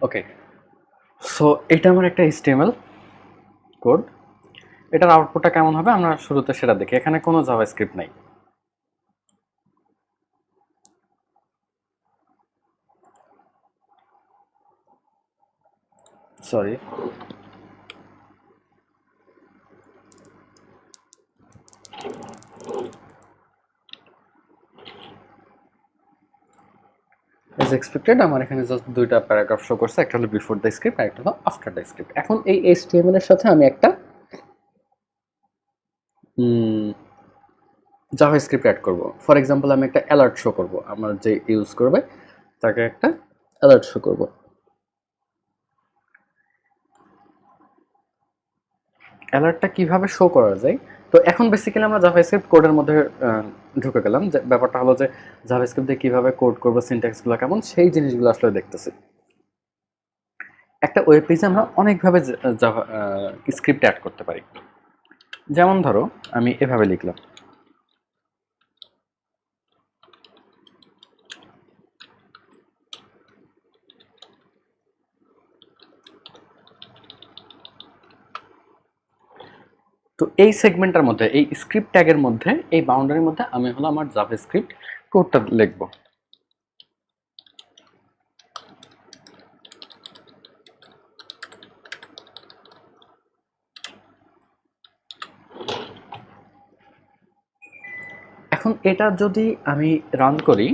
ওকে, সো এটা আমার একটা এইচটিএমএল কোড। এটার আউটপুটটা কেমন হবে আমরা শুরুতে সেটা দেখি। এখানে কোনো জাভাস্ক্রিপ্ট নাই। সরি, এজ এক্সপেক্টেড আমার এখানে জাস্ট দুইটা প্যারাগ্রাফ শো করছে, একটা হলো বিফোর দ্য স্ক্রিপ্ট আর একটা হলো আফটার দ্য স্ক্রিপ্ট। এখন এই এইচটিএমএল এর সাথে আমি একটা জাভাস্ক্রিপ্ট অ্যাড করব। ফর এক্সাম্পল আমি একটা অ্যালার্ট শো করব, আমার যে ইউজ করবে তাকে একটা অ্যালার্ট শো করব। অ্যালার্টটা কিভাবে শো করা যায়? তো এখন বেসিক্যালি আমরা জাভাস্ক্রিপ্ট কোডের মধ্যে ঢুকে গেলাম, যে ব্যাপারটা হলো যে জাভাস্ক্রিপ্ট দিয়ে কিভাবে কোড করবো, সিনট্যাক্সগুলো কেমন, সেই জিনিসগুলো আসলে দেখতেছি। একটা ওয়েব পেজে আমরা অনেকভাবে জাভা স্ক্রিপ্ট অ্যাড করতে পারি। যেমন ধরো আমি এভাবে লিখলাম, তো এই সেগমেন্টের মধ্যে, এই স্ক্রিপ্ট ট্যাগের মধ্যে, এই বাউন্ডারির মধ্যে আমি হলো আমার জাভাস্ক্রিপ্ট কোডটা লিখবো। এখন এটা যদি আমি রান করি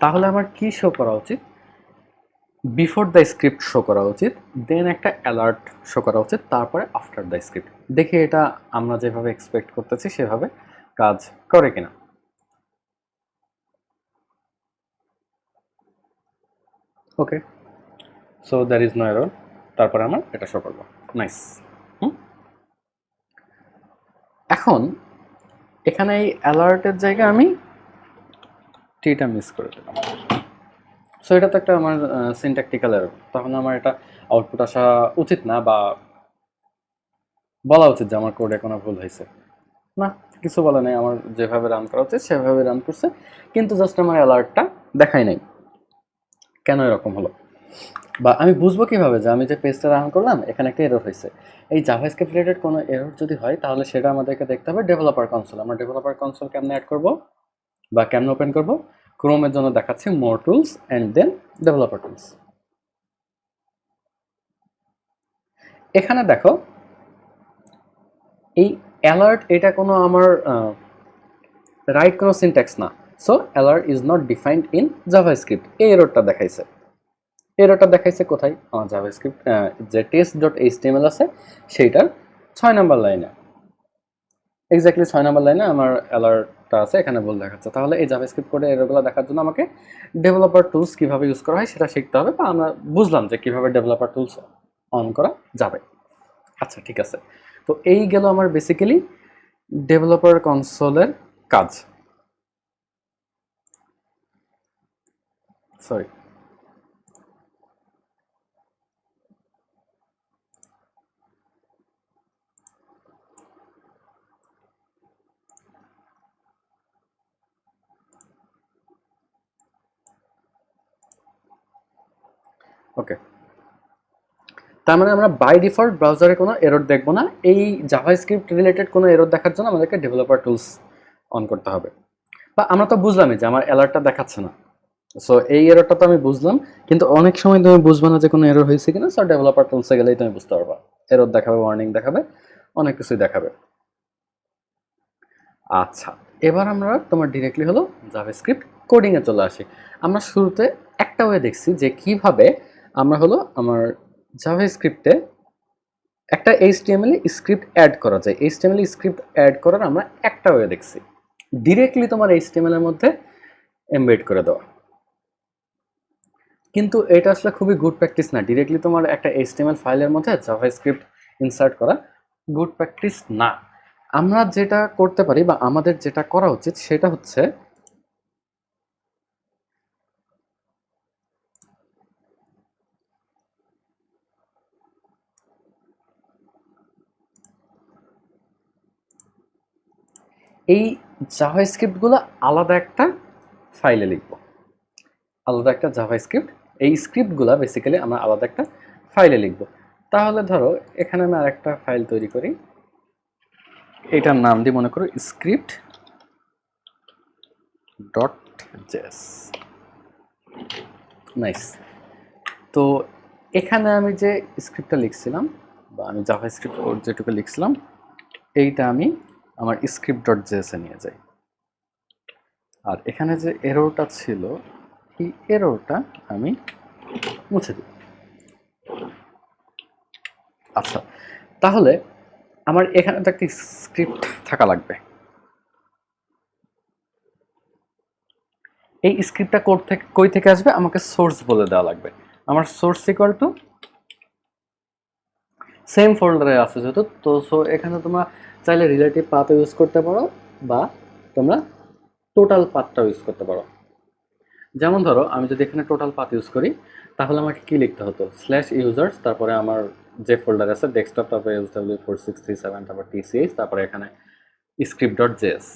তাহলে আমার কি শো করা উচিত? বিফোর দ্য স্ক্রিপ্ট শো করা উচিত, দেন একটা অ্যালার্ট শো করা উচিত, তারপরে আফটার দ্য স্ক্রিপ্ট। দেখি এটা আমরা যেভাবে এক্সপেক্ট করতেছি সেভাবে কাজ করে কিনা। Okay, so there is no error, তারপরে আমার এটা শো করবো। নাইস। এখন এখানে এই অ্যালার্টের জায়গায় আমি টিটা মিস করে দিলাম। সো এটা তো একটা আমার সিনট্যাকটিক্যাল এরর, তখন আমার এটা আউটপুট আসা উচিত না, বা বলা উচিত যে আমার কোডে কোনো ভুল হয়েছে। না, কিছু বলে নাই, আমার যেভাবে রান করা উচিত সেভাবে রান করছে, কিন্তু জাস্ট আমার অ্যালার্টটা দেখাই নাই। কেন এরকম হলো? বা আমি বুঝবো কিভাবে যে আমি যে পেজটা রান করলাম এখানে একটা এরর হয়েছে? এই জাভাস্ক্রিপ্ট রিলেটেড কোনো এরর যদি হয় তাহলে সেটা আমাদেরকে দেখতে হবে ডেভেলপার কনসোল। আমরা ডেভেলপার কনসোল কেমনে অ্যাড করব বা কেমনে ওপেন করব? ক্রোমের জন্য দেখাচ্ছি more tools and then developer tools. এখানে দেখো এই অ্যালার্ট, এটা কোনো আমার রাইট কোনো সিনট্যাক্স না। So alert is not defined in JavaScript, এই এররটা দেখাইছে। এররটা দেখাইছে কোথায়? আমার জাভাস্ক্রিপ্ট যে test.html আছে সেইটার 6 নাম্বার লাইনে, এক্স্যাক্টলি 6 নাম্বার লাইনে আমার অ্যালার্টটা আছে, এখানে ভুল দেখাচ্ছে। তাহলে এই জাভাস্ক্রিপ্ট কোডে এররগুলো দেখার জন্য আমাকে ডেভেলপার টুলস কিভাবে ইউজ করা হয় সেটা শিখতে হবে, বা আমরা বুঝলাম যে কিভাবে ডেভেলপার টুলস অন করা যাবে। আচ্ছা, ঠিক আছে। তো এই গেল আমার বেসিক্যালি ডেভেলপার কনসোলের কাজ। সরি, ওকে। তার মানে আমরা বাই ডিফল্ট ব্রাউজারে কোনো এরর দেখবো না, এই জাভাস্ক্রিপ্ট রিলেটেড কোনো এরর দেখার জন্য আমাদেরকে ডেভেলপার টুলস অন করতে হবে। বা আমরা তো বুঝলামই যে আমার অ্যালার্টটা দেখাচ্ছে না, সো এই এররটা তো আমি বুঝলাম, কিন্তু অনেক সময় তুমি বুঝবে না যে কোনো এরর হয়েছে কিনা। সো ডেভেলপার টুলসে গেলেই তুমি বুঝতে পারবা, এরর দেখাবে, ওয়ার্নিং দেখাবে, অনেক কিছুই দেখাবে। আচ্ছা, এবার আমরা তোমার ডিরেক্টলি হলো জাভাস্ক্রিপ্ট কোডিংয়ে চলে আসি। আমরা শুরুতে একটা ওয়ে দেখছি যে কিভাবে আমরা হলো আমার জাভাস্ক্রিপ্টে একটা এইচটিএমএল স্ক্রিপ্ট অ্যাড করা যায়। এইচটিএমএল স্ক্রিপ্ট অ্যাড করার আমরা একটা ওয়ে দেখছি, ডিরেক্টলি তোমার এইচটিএমএল এর মধ্যে এমবেড করে দেওয়া। কিন্তু এটা আসলে খুবই গুড প্র্যাকটিস না, ডিরেক্টলি তোমার একটা এইচটিএমএল ফাইলের মধ্যে জাভাস্ক্রিপ্ট ইনসার্ট করা গুড প্র্যাকটিস না। আমরা যেটা করতে পারি বা আমাদের যেটা করা উচিত সেটা হচ্ছে এই জাভাস্ক্রিপ্টগুলো আলাদা একটা ফাইলে লিখব, আলাদা একটা জাভাস্ক্রিপ্ট, এই স্ক্রিপ্টগুলো বেসিক্যালি আমরা আলাদা একটা ফাইলে লিখব। তাহলে ধরো এখানে আমি আরেকটা ফাইল তৈরি করি, এটার নাম দিয়ে মনে করো স্ক্রিপ্ট ডট জেএস। নাইস। তো এখানে আমি যে স্ক্রিপ্টটা লিখছিলাম বা আমি জাভাস্ক্রিপ্ট কোড যেটুকু লিখছিলাম এইটা আমি আমার স্ক্রিপ্ট ডট জেএস এ নিয়ে যাই। আর এখানে যে এররটা ছিল এই এররটা আমি মুছে দিই। আচ্ছা, তাহলে আমার এখানে তো একটা স্ক্রিপ্ট থাকা লাগবে। এই স্ক্রিপ্টটা কোড থেকে কই থেকে আসবে, আমাকে সোর্স বলে দেওয়া লাগবে। আমার সোর্স ইকুয়াল টু সেম ফোল্ডারে আছে যেহেতু, তো সো এখানে তোমরা চাইলে রিলেটিভ পাথ ইউজ করতে পারো বা তোমরা টোটাল পাথটাও ইউজ করতে পারো। যেমন ধরো আমি যদি এখানে টোটাল পাথ ইউজ করি তাহলে আমাকে কি লিখতে হতো, স্ল্যাশ ইউজার্স, তারপরে আমার যে ফোল্ডার আছে ডেস্কটপ, তারপরে SW4637, তারপর TCH, তারপরে এখানে স্ক্রিপ্ট ডট জেএস।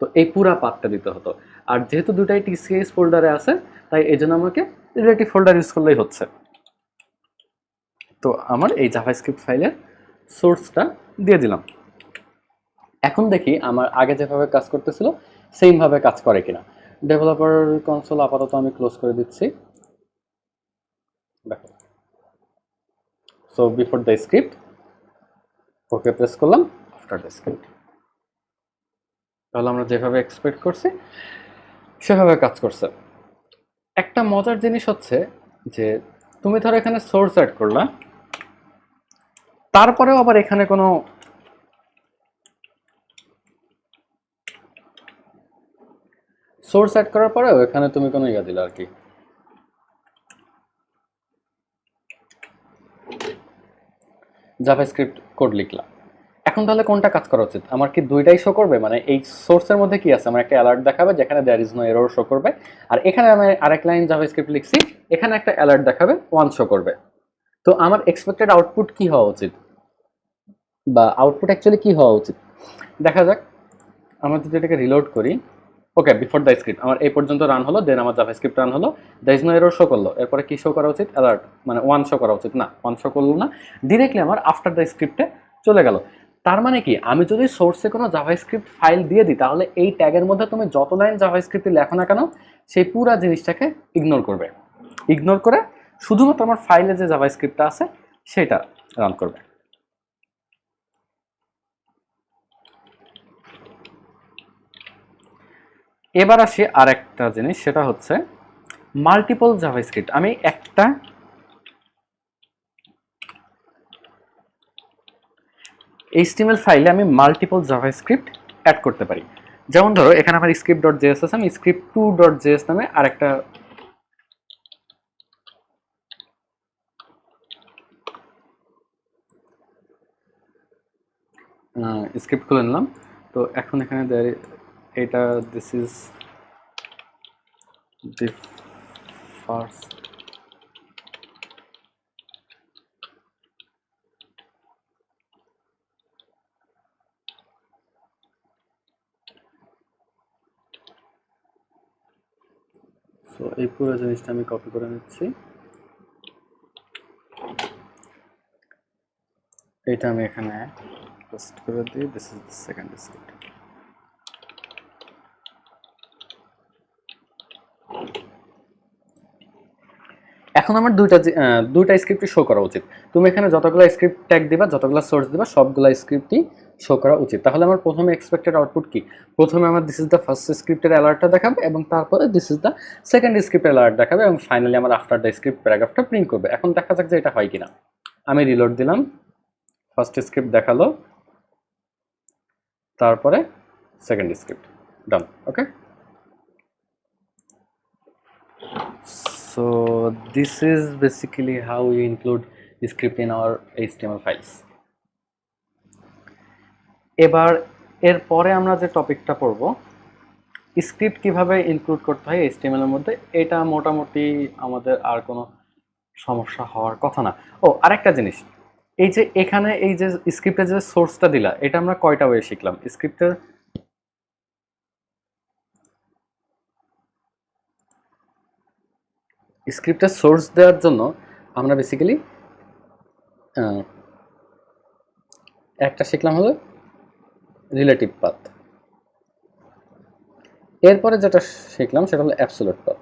তো এই পুরা পাথটা দিতে হতো। আর যেহেতু দুটাই TCH ফোল্ডারে আছে তাই এই জন্য আমাকে রিলেটিভ ফোল্ডার ইউজ করলেই হচ্ছে। তো আমার এই জাভাস্ক্রিপ্ট ফাইলের সোর্সটা দিয়ে দিলাম। এখন দেখি আমার আগে যেভাবে কাজ করতেছিল সেম ভাবে কাজ করে কিনা। ডেভেলপার কনসোল আপাতত আমি ক্লোজ করে দিচ্ছি। দেখো, so before the script, okay press করলাম, আফটার দ্য স্ক্রিপ্ট। তাহলে আমরা যেভাবে এক্সপেক্ট করছি সেভাবে কাজ করছে। একটা মজার জিনিস হচ্ছে যে তুমি ধরো এখানে সোর্স অ্যাড করলা, তারপরেও আবার এখানে কোনো সোর্স অ্যাড করার পরেও এখানে তুমি কোনো ইয়া দিলা আর কি, জাভাস্ক্রিপ্ট কোড লিখলা। এখন তাহলে কোনটা কাজ করা উচিত, আমার কি দুইটাই শো করবে? মানে এই সোর্সের মধ্যে কি আছে, আমার একটা অ্যালার্ট দেখাবে যেখানে there is no error show করবে, আর এখানে আমি আরেক লাইন জাভাস্ক্রিপ্ট লিখছি এখানে একটা অ্যালার্ট দেখাবে, ওয়ান শো করবে। তো আমার এক্সপেক্টেড আউটপুট কি হওয়া উচিত, বা আউটপুট অ্যাকচুয়ালি কি হওয়া উচিত দেখা যাক। আমরা যদি এটাকে রিলোড করি, ওকে বিফোর দ্য স্ক্রিপ্ট আমার এই পর্যন্ত রান হলো, দেন আমার জাভাস্ক্রিপ্ট রান হলো, there is no error show করলো। এরপরে কি শো করা উচিত, অ্যালার্ট, মানে ওয়ান শো করা উচিত না, ওয়ান শো করলো না, ডিরেক্টলি আমার আফটার দ্য স্ক্রিপ্টে চলে গেল। তার মানে কি, আমি যদি সোর্সে কোনো জাভাস্ক্রিপ্ট ফাইল দিয়ে দিই তাহলে এই ট্যাগের মধ্যে তুমি যত লাইন জাভাস্ক্রিপ্ট লেখো না কেন সেই পুরো জিনিসটাকে ইগনোর করবে, ইগনোর করে শুধুমাত্র আমার ফাইলে যে জাভাস্ক্রিপ্টটা আছে সেটা রান করবে। এবার আসি আর একটা জিনিস, সেটা হচ্ছে মাল্টিপল জাভাস্ক্রিপ্ট। আমি একটা HTML ফাইলে আমি মাল্টিপল জাভাস্ক্রিপ্ট অ্যাড করতে পারি। যেমন ধরো এখানে আমার স্ক্রিপ্ট ডট জেএস আছে, আমি স্ক্রিপ্ট টু ডট জেএস নামে আরেকটা স্ক্রিপ্ট খুলে নিলাম। তো এখন এখানে এটা this is the first so এই পুরো জিনিসটা আমি কপি করে নিচ্ছি, এটা আমি এখানে পেস্ট করে দিই, this is the second script. এখন আমার দুইটা স্ক্রিপ্টই শো করা উচিত। তুমি এখানে যতগুলো স্ক্রিপ্ট ট্যাগ দিবা, যতগুলো সোর্স দিবা, সবগুলো স্ক্রিপ্টই শো করা উচিত। তাহলে আমার প্রথমে এক্সপেক্টেড আউটপুট কি, প্রথমে আমার দিস ইজ দ্য ফার্স্ট স্ক্রিপ্টের অ্যালার্টটা দেখাবে এবং তারপরে দিস ইজ দ্য সেকেন্ড স্ক্রিপ্টের অ্যালার্ট দেখাবে এবং ফাইনালি আমার আফটার দ্য স্ক্রিপ্ট প্যারাগ্রাফটা প্রিন্ট করবে। এখন দেখা যাক যে এটা হয় কিনা। আমি রিলোড দিলাম, ফার্স্ট স্ক্রিপ্ট দেখালো, তারপরে second script, done. Okay, so this is basically how we include script in our HTML files. এবার এরপরে আমরা যে টপিকটা পড়ব, স্ক্রিপ্ট কিভাবে ইনক্লুড করতে হয় HTML এর মধ্যে, এটা মোটামুটি আমাদের আর কোনো সমস্যা হওয়ার কথা না। ও আরেকটা জিনিস, এই যে এখানে এই যে স্ক্রিপ্টের যে সোর্সটা দিলা, এটা আমরা কয়টা ওয়ে শিখলাম। স্ক্রিপ্টের সোর্স দেওয়ার জন্য আমরা বেসিক্যালি আহ, একটা শিখলাম হলো রিলেটিভ পাথ, এরপরে যেটা শিখলাম সেটা হলো অ্যাবসোলিউট পাথ,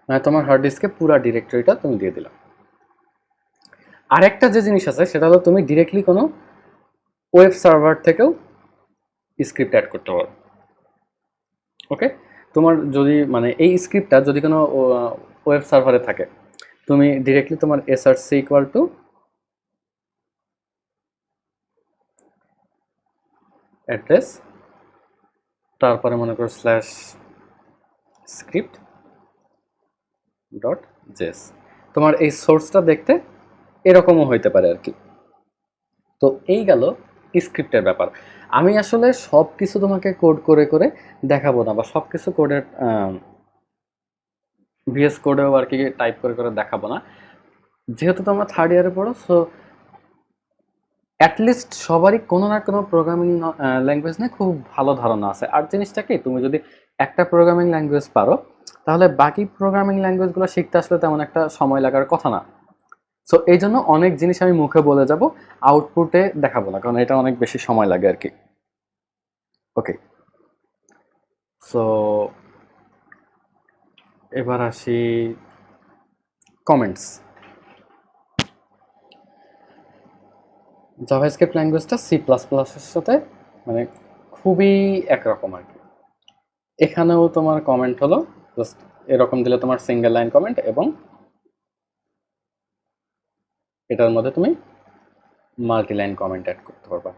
মানে তোমার হার্ড ডিস্কে পুরো ডিরেক্টরিটা তুমি দিয়ে দিলাম। আরেকটা যে জিনিস আছে সেটা হলো তুমি ডিরেক্টলি কোনো ওয়েব সার্ভার থেকেও স্ক্রিপ্ট অ্যাড করতে পারো। ওকে, তোমার যদি মানে এই স্ক্রিপ্টটা যদি কোনো ওয়েব সার্ভারে থাকে, তুমি ডিরেক্টলি তোমার এসআরসি ইকুয়াল টু অ্যাড্রেস, তারপরে মনে করো স্ল্যাশ স্ক্রিপ্ট ডট জেস, তোমার এই সোর্সটা দেখতে এরকমও হইতে পারে আর কি। তো এই গেল স্ক্রিপ্টের ব্যাপার। আমি আসলে সব কিছু তোমাকে কোড করে করে দেখাবো না, বা সব কিছু কোডের ভিএস কোডেও আর কি টাইপ করে করে দেখাবো না। যেহেতু তোমরা থার্ড ইয়ারে পড়ো, সো অ্যাটলিস্ট সবারই কোনো না কোনো প্রোগ্রামিং ল্যাঙ্গুয়েজ নিয়ে খুব ভালো ধারণা আছে। আর জিনিসটা কি, তুমি যদি একটা প্রোগ্রামিং ল্যাঙ্গুয়েজ পারো, তাহলে বাকি প্রোগ্রামিং ল্যাঙ্গুয়েজগুলো শিখতে আসলে তেমন একটা সময় লাগার কথা না। সো এই জন্য অনেক জিনিস আমি মুখে বলে যাব, আউটপুটে দেখাবো না, কারণ এটা অনেক বেশি সময় লাগে আর কি। ওকে, সো এবার আসি কমেন্টস। জাভাস্ক্রিপ্ট ল্যাঙ্গুয়েজটা সি প্লাস প্লাসের সাথে মানে খুবই একরকম আর কি। এখানেও তোমার কমেন্ট হলো জাস্ট এরকম দিলে তোমার সিঙ্গেল লাইন কমেন্ট, এবং এটার মধ্যে তুমি মাল্টি লাইন কমেন্ট অ্যাড করতে পারবা,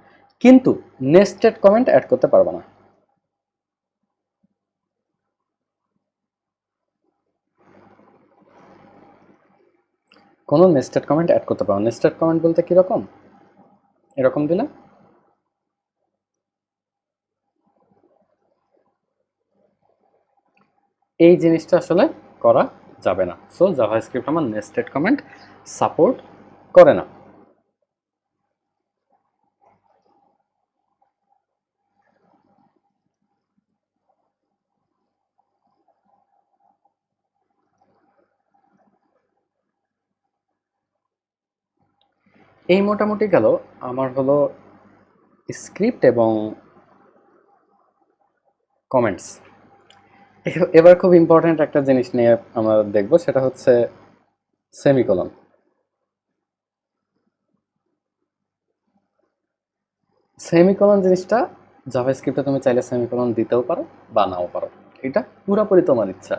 কিন্তু নেস্টেড কমেন্ট অ্যাড করতে পারবা না। কোনো নেস্টেড কমেন্ট অ্যাড করতে পারো। নেস্টেড কমেন্ট বলতে কিরকম, এরকম দিলে এই জিনিসটা আসলে করা যাবে না। সো জাভাস্ক্রিপ্ট আমার নেস্টেড কমেন্ট সাপোর্ট করে না। এই মোটামুটি গেল আমার হলো স্ক্রিপ্ট এবং কমেন্টস। এবার খুব ইম্পর্ট্যান্ট একটা জিনিস নিয়ে আমরা দেখব, সেটা হচ্ছে সেমিকোলন। সেমিকোলন জিনিসটা জাভাস্ক্রিপ্টে তুমি চাইলে সেমিকোলন দিতেও পারো বা নাও পারো, এটা পুরোপুরি তোমার ইচ্ছা।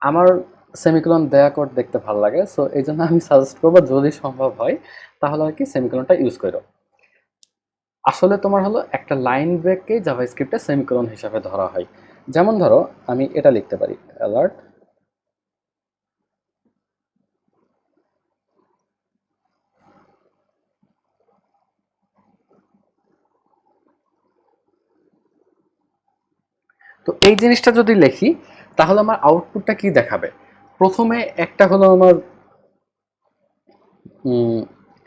আমার সেমিকোলন দেয়া কোড দেখতে ভালো লাগে, সো এই জন্য আমি সাজেস্ট করবো যদি সম্ভব হয় তাহলে আর কি সেমিকোলনটা ইউজ করো। আসলে তোমার হলো একটা লাইন ব্রেককেই জাভাস্ক্রিপ্টে সেমিকোলন হিসাবে ধরা হয়। যেমন ধরো আমি এটা লিখতে পারি অ্যালার্ট, তো এই জিনিসটা যদি লিখি তাহলে আমার আউটপুটটা কি দেখাবে। প্রথমে একটা হলো আমার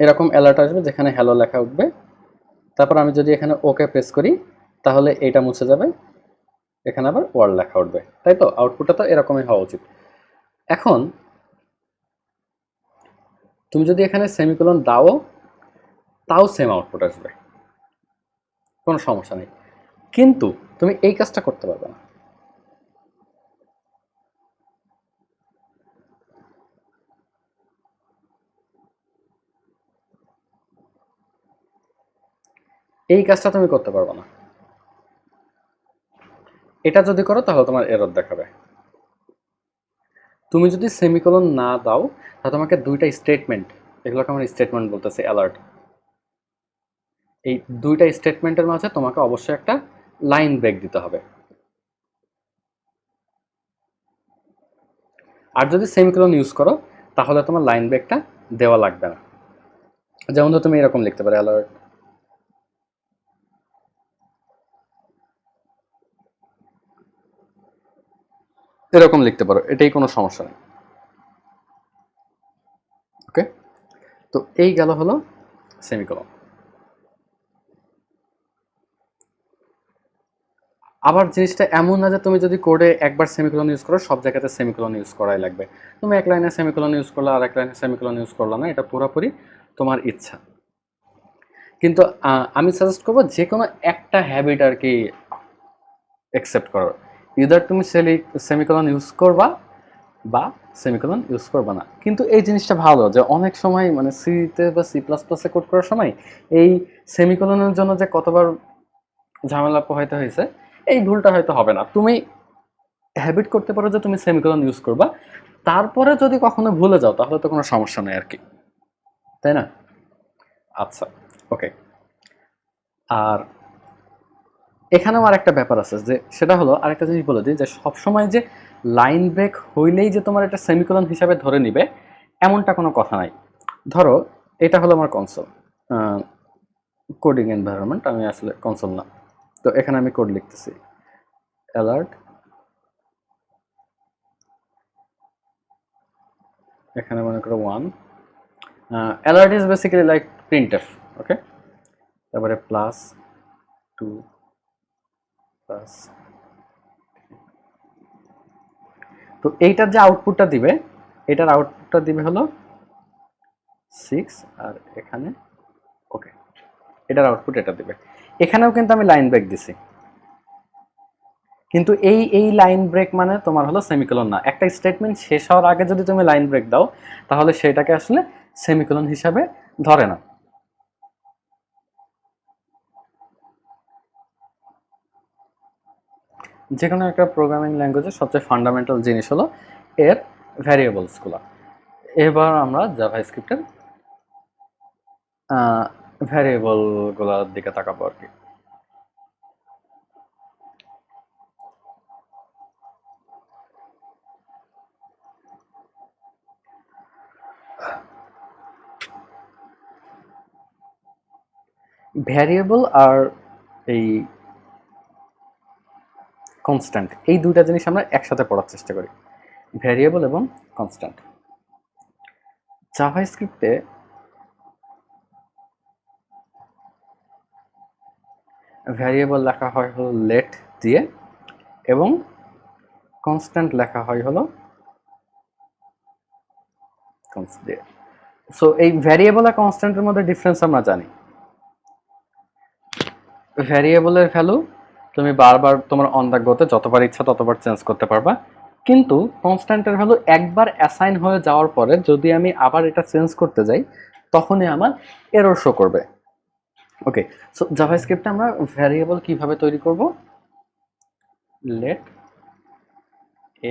এরকম অ্যালার্ট আসবে যেখানে হ্যালো লেখা উঠবে, তারপর আমি যদি এখানে ওকে প্রেস করি তাহলে এটা মুছে যাবে, এখানে আবার ওয়ার্ড লেখা উঠবে, তাই তো আউটপুটটা তো এরকমই হওয়া উচিত। এখন তুমি যদি এখানে সেমিকোলন দাও, তাও সেম আউটপুট আসবে, কোনো সমস্যা নেই। কিন্তু তুমি এই কাজটা করতে পারবে না। এই কাজটা তুমি করতে পারবে না। এটা যদি করো তাহলে তোমার এরর দেখাবে। তুমি যদি সেমিকোলন না দাও তাহলে তোমাকে দুইটা স্টেটমেন্ট, এগুলোকে আমার স্টেটমেন্ট বলতেছে অ্যালার্ট, এই দুইটা স্টেটমেন্টের মাঝে তোমাকে অবশ্যই একটা লাইন ব্রেক দিতে হবে। আর যদি সেমিকোলন ইউজ করো তাহলে তোমার লাইন ব্রেকটা দেওয়া লাগবে না। যেমন তো তুমি এরকম লিখতে পারো অ্যালার্ট, এরকম লিখতে পারো, এটাই কোনো সমস্যা নেই। ওকে, তো এই গেল হলো সেমিকোলন। আবার জিনিসটা এমন না যে তুমি যদি কোডে একবার সেমিকোলন ইউজ করো সব জায়গাতে সেমিকোলন ইউজ করাই লাগবে। তুমি এক লাইনে সেমিকোলন ইউজ করলে আর এক লাইনে সেমিকোলন ইউজ করলে না, এটা পুরোপুরি তোমার ইচ্ছা। কিন্তু আমি সাজেস্ট করবো যে কোনো একটা হ্যাবিট আর কি অ্যাকসেপ্ট করো। ইদার তুমি সেমিকোলন ইউজ করবা বা সেমিকোলন ইউজ করবা না। কিন্তু এই জিনিসটা ভালো যে অনেক সময় মানে সিতে বা সি প্লাস প্লাসে কোড করার সময় এই সেমিকোলনের জন্য যে কতবার ঝামেলা পোহাইতে হয়েছে, এই ভুলটা হয়তো হবে না। তুমি হ্যাবিট করতে পারো যে তুমি সেমিকোলন ইউজ করবা, তারপরে যদি কখনো ভুলে যাও তাহলে তো কোনো সমস্যা নেই আর কি, তাই না? আচ্ছা, ওকে। আর এখানেও আরেকটা ব্যাপার আছে যে সেটা হলো, আরেকটা জিনিস বলে দিই যে সবসময় যে লাইন ব্রেক হইলেই যে তোমার এটা সেমিকোলন হিসাবে ধরে নিবে এমনটা কোনো কথা নাই। ধরো এটা হলো আমার কনসোল, কোডিং এনভায়রনমেন্ট, আমি আসলে কনসোল না। তো এখানে আমি কোড লিখতেছি, অ্যালার্ট, এখানে মনে করো 1, alert is basically like printf, okay. তারপরে প্লাস 2 প্লাস, তো এইটার যে আউটপুটটা দিবে, এটার আউটপুটটা দিবে হলো 6, আর এখানে ওকে, এটার আউটপুট এটা দিবে। এখানেও কিন্তু আমি লাইন ব্রেক দিছি, কিন্তু এই লাইন ব্রেক মানে তোমার হলো সেমিকোলন না। একটা স্টেটমেন্ট শেষ হওয়ার আগে যদি তুমি লাইন ব্রেক দাও তাহলে সেটাকে আসলে সেমিকোলন হিসাবে ধরে না। যে কোনো একটা প্রোগ্রামিং ল্যাঙ্গুয়েজের সবচেয়ে ফান্ডামেন্টাল জিনিস হলো এর ভ্যারিয়েবলসগুলো। এবার আমরা জাভাস্ক্রিপ্টের ভ্যারিয়েবলগুলোর দিকে তাকাবো আর কি। ভ্যারিয়েবল আর এই কনস্ট্যান্ট, এই দুইটা জিনিস আমরা একসাথে পড়ার চেষ্টা করি, ভ্যারিয়েবল এবং কনস্ট্যান্ট। জাভাস্ক্রিপ্টে ভ্যারিয়েবল লেখা হয় হলো লেট দিয়ে, এবং কনস্ট্যান্ট লেখা হয় হলো কনস্ট দিয়ে। সো এই ভ্যারিয়েবল আর কনস্ট্যান্টের মধ্যে ডিফারেন্স আমরা জানি। ভ্যারিয়েবলের ভ্যালু তুমি বারবার তোমার অন দ্য গোতে যতবার ইচ্ছা ততবার চেঞ্জ করতে পারবা, কিন্তু কনস্ট্যান্টের ভ্যালু একবার অ্যাসাইন হয়ে যাওয়ার পরে যদি আমি আবার এটা চেঞ্জ করতে যাই তখনই আমার এরর শো করবে। ওকে, সো জাভাস্ক্রিপ্টে আমরা ভ্যারিয়েবল কিভাবে তৈরি করব, লেট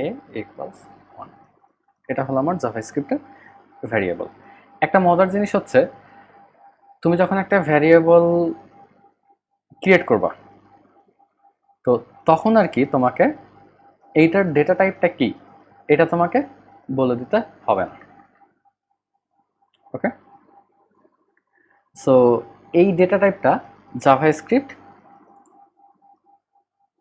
এ ইকুয়ালস 1, এটা হলো আমার জাভাস্ক্রিপ্টের ভ্যারিয়েবল। একটা মজার জিনিস হচ্ছে, তুমি যখন একটা ভ্যারিয়েবল ক্রিয়েট করবা তো তখন আর কি তোমাকে এইটার ডেটা টাইপটা কি এটা তোমাকে বলে দিতে হবে না, ওকে। সো এই ডেটা টাইপটা জাভাস্ক্রিপ্ট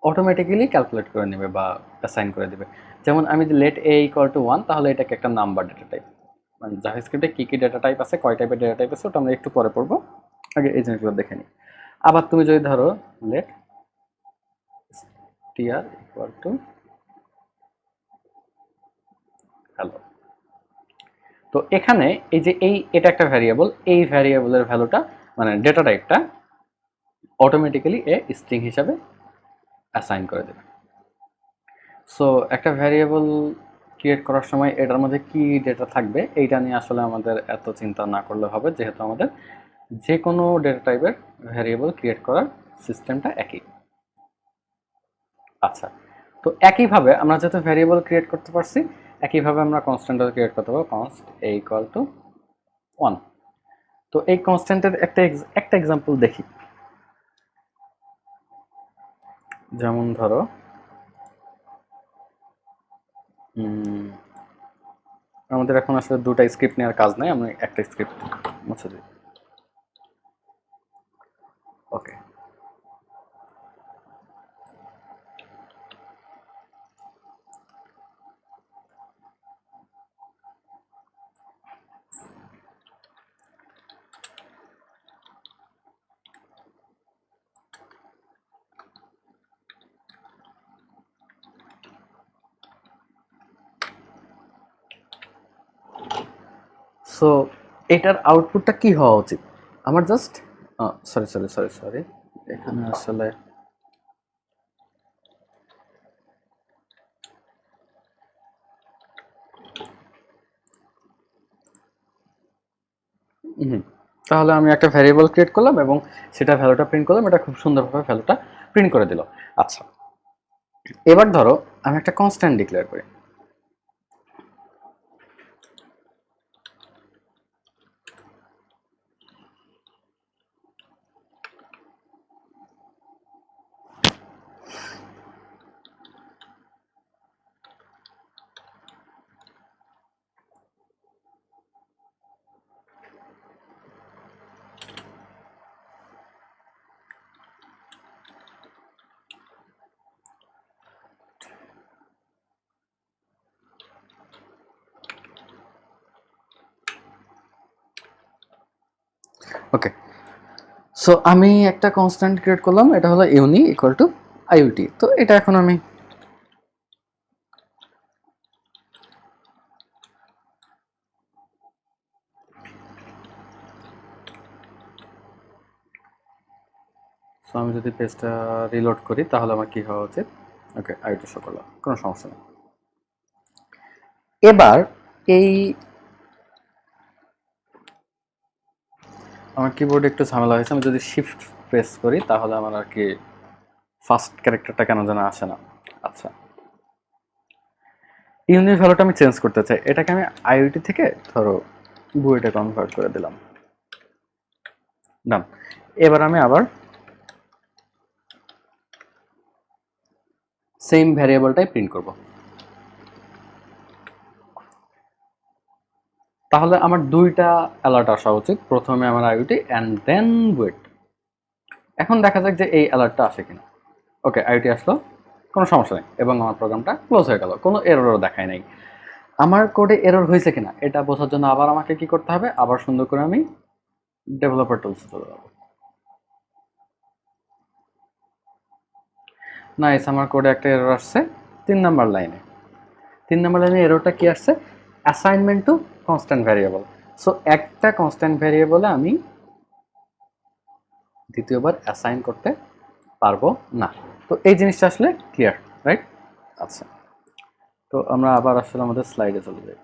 অটোমেটিক্যালি ক্যালকুলেট করে নেবে বা অ্যাসাইন করে দেবে। যেমন আমি যদি লেট এ ইকুয়াল টু 1, তাহলে এটাকে একটা নাম্বার ডেটা টাইপ, মানে জাভাস্ক্রিপ্টে কী কী ডেটা টাইপ আছে, কয় টাইপের ডেটা টাইপ আছে ওটা আমরা একটু পরে পড়বো, আগে এই জিনিসগুলো দেখে নিই। আবার তুমি যদি ধরো let TR equal to hello, তো এখানে এই যে এটা একটা ভ্যারিয়েবল, এই ভ্যারিয়েবলের ভ্যালুটা মানে ডেটা টাইপটা অটোমেটিক্যালি স্ট্রিং হিসাবে অ্যাসাইন করে দেবে। সো একটা ভ্যারিয়েবল ক্রিয়েট করার সময় এটার মধ্যে কি ডেটা থাকবে এইটা নিয়ে আসলে আমাদের এত চিন্তা না করলে হবে, যেহেতু আমাদের যে কোনো ডেটা টাইপের ভ্যারিয়েবল ক্রিয়েট করার সিস্টেমটা একই। আচ্ছা, তো একইভাবে আমরা যেহেতু ভ্যারিয়েবল ক্রিয়েট করতে পারছি, একইভাবে আমরা কনস্ট্যান্টও ক্রিয়েট করতে পারবো, কনস্ট এ ইকুয়াল টু 1। তো এই কনস্ট্যান্টের একটা এক্সাম্পল দেখি। যেমন ধরো আমাদের এখন আসলে দুটা স্ক্রিপ্ট নেওয়ার কাজ নাই, আমি একটা স্ক্রিপ্ট মুছে দিই, ওকে। সো এটার আউটপুটটা কি হওয়া উচিত? আমার just sorry sorry sorry sorry এখানে আসলে তাহলে আমি একটা ভ্যারিয়েবল ক্রিয়েট করলাম এবং সেটা ভ্যালুটা প্রিন্ট করলাম, এটা খুব সুন্দরভাবে ভ্যালুটা প্রিন্ট করে দিল। আচ্ছা, এবার ধরো আমি একটা কনস্ট্যান্ট ডিক্লেয়ার করি। ওকে, সো আমি একটা কনস্ট্যান্ট ক্রিয়েট করলাম, এটা হলো ইউনি ইকুয়াল টু আইইউটি। তো এটা এখন আমি যদি পেজটা রিলোড করি তাহলে আমার কি হওয়া উচিত? ওকে, আইইউটি শো করলাম, কোনো সমস্যা নেই। এবার এই আমার কিবোর্ডে একটু ঝামেলা হয়েছে, আমি যদি শিফট প্রেস করি তাহলে আমার আর কি ফার্স্ট ক্যারেক্টারটা কেন যেন আসে না। আচ্ছা, ইউনিট ভ্যালুটা আমি চেঞ্জ করতে চাই, এটাকে আমি আইওটি থেকে ধরো বুয়েটে কনভার্ট করে দিলাম। ডান। এবার আমি আবার সেম ভ্যারিয়েবলটাই প্রিন্ট করব। তাহলে আমার দুইটা অ্যালার্ট আসা উচিত, প্রথমে আমার আইওটি অ্যান্ড দেন বুয়েট। এখন দেখা যাক যে এই অ্যালার্টটা আসে কিনা। ওকে, আইওটি আসলো, কোনো সমস্যা নেই, এবং আমার প্রোগ্রামটা ক্লোজ হয়ে গেল, কোনো এররও দেখায় নাই। আমার কোডে এরর হয়েছে কিনা এটা বোঝার জন্য আবার আমাকে কি করতে হবে, আবার সুন্দর করে আমি ডেভেলপার টুলসে চলে যাবো। নাইস, আমার কোডে একটা এরর আসছে 3 নাম্বার লাইনে। 3 নাম্বার লাইনে এররটা কি আসছে? Assignment to constant variable. So একটা কনস্ট্যান্ট ভ্যারিয়েবলে আমি দ্বিতীয়বার অ্যাসাইন করতে পারবো না। তো এই জিনিসটা আসলে ক্লিয়ার, রাইট? আচ্ছা, তো আমরা আবার আসলে আমাদের স্লাইডে চলে যাই।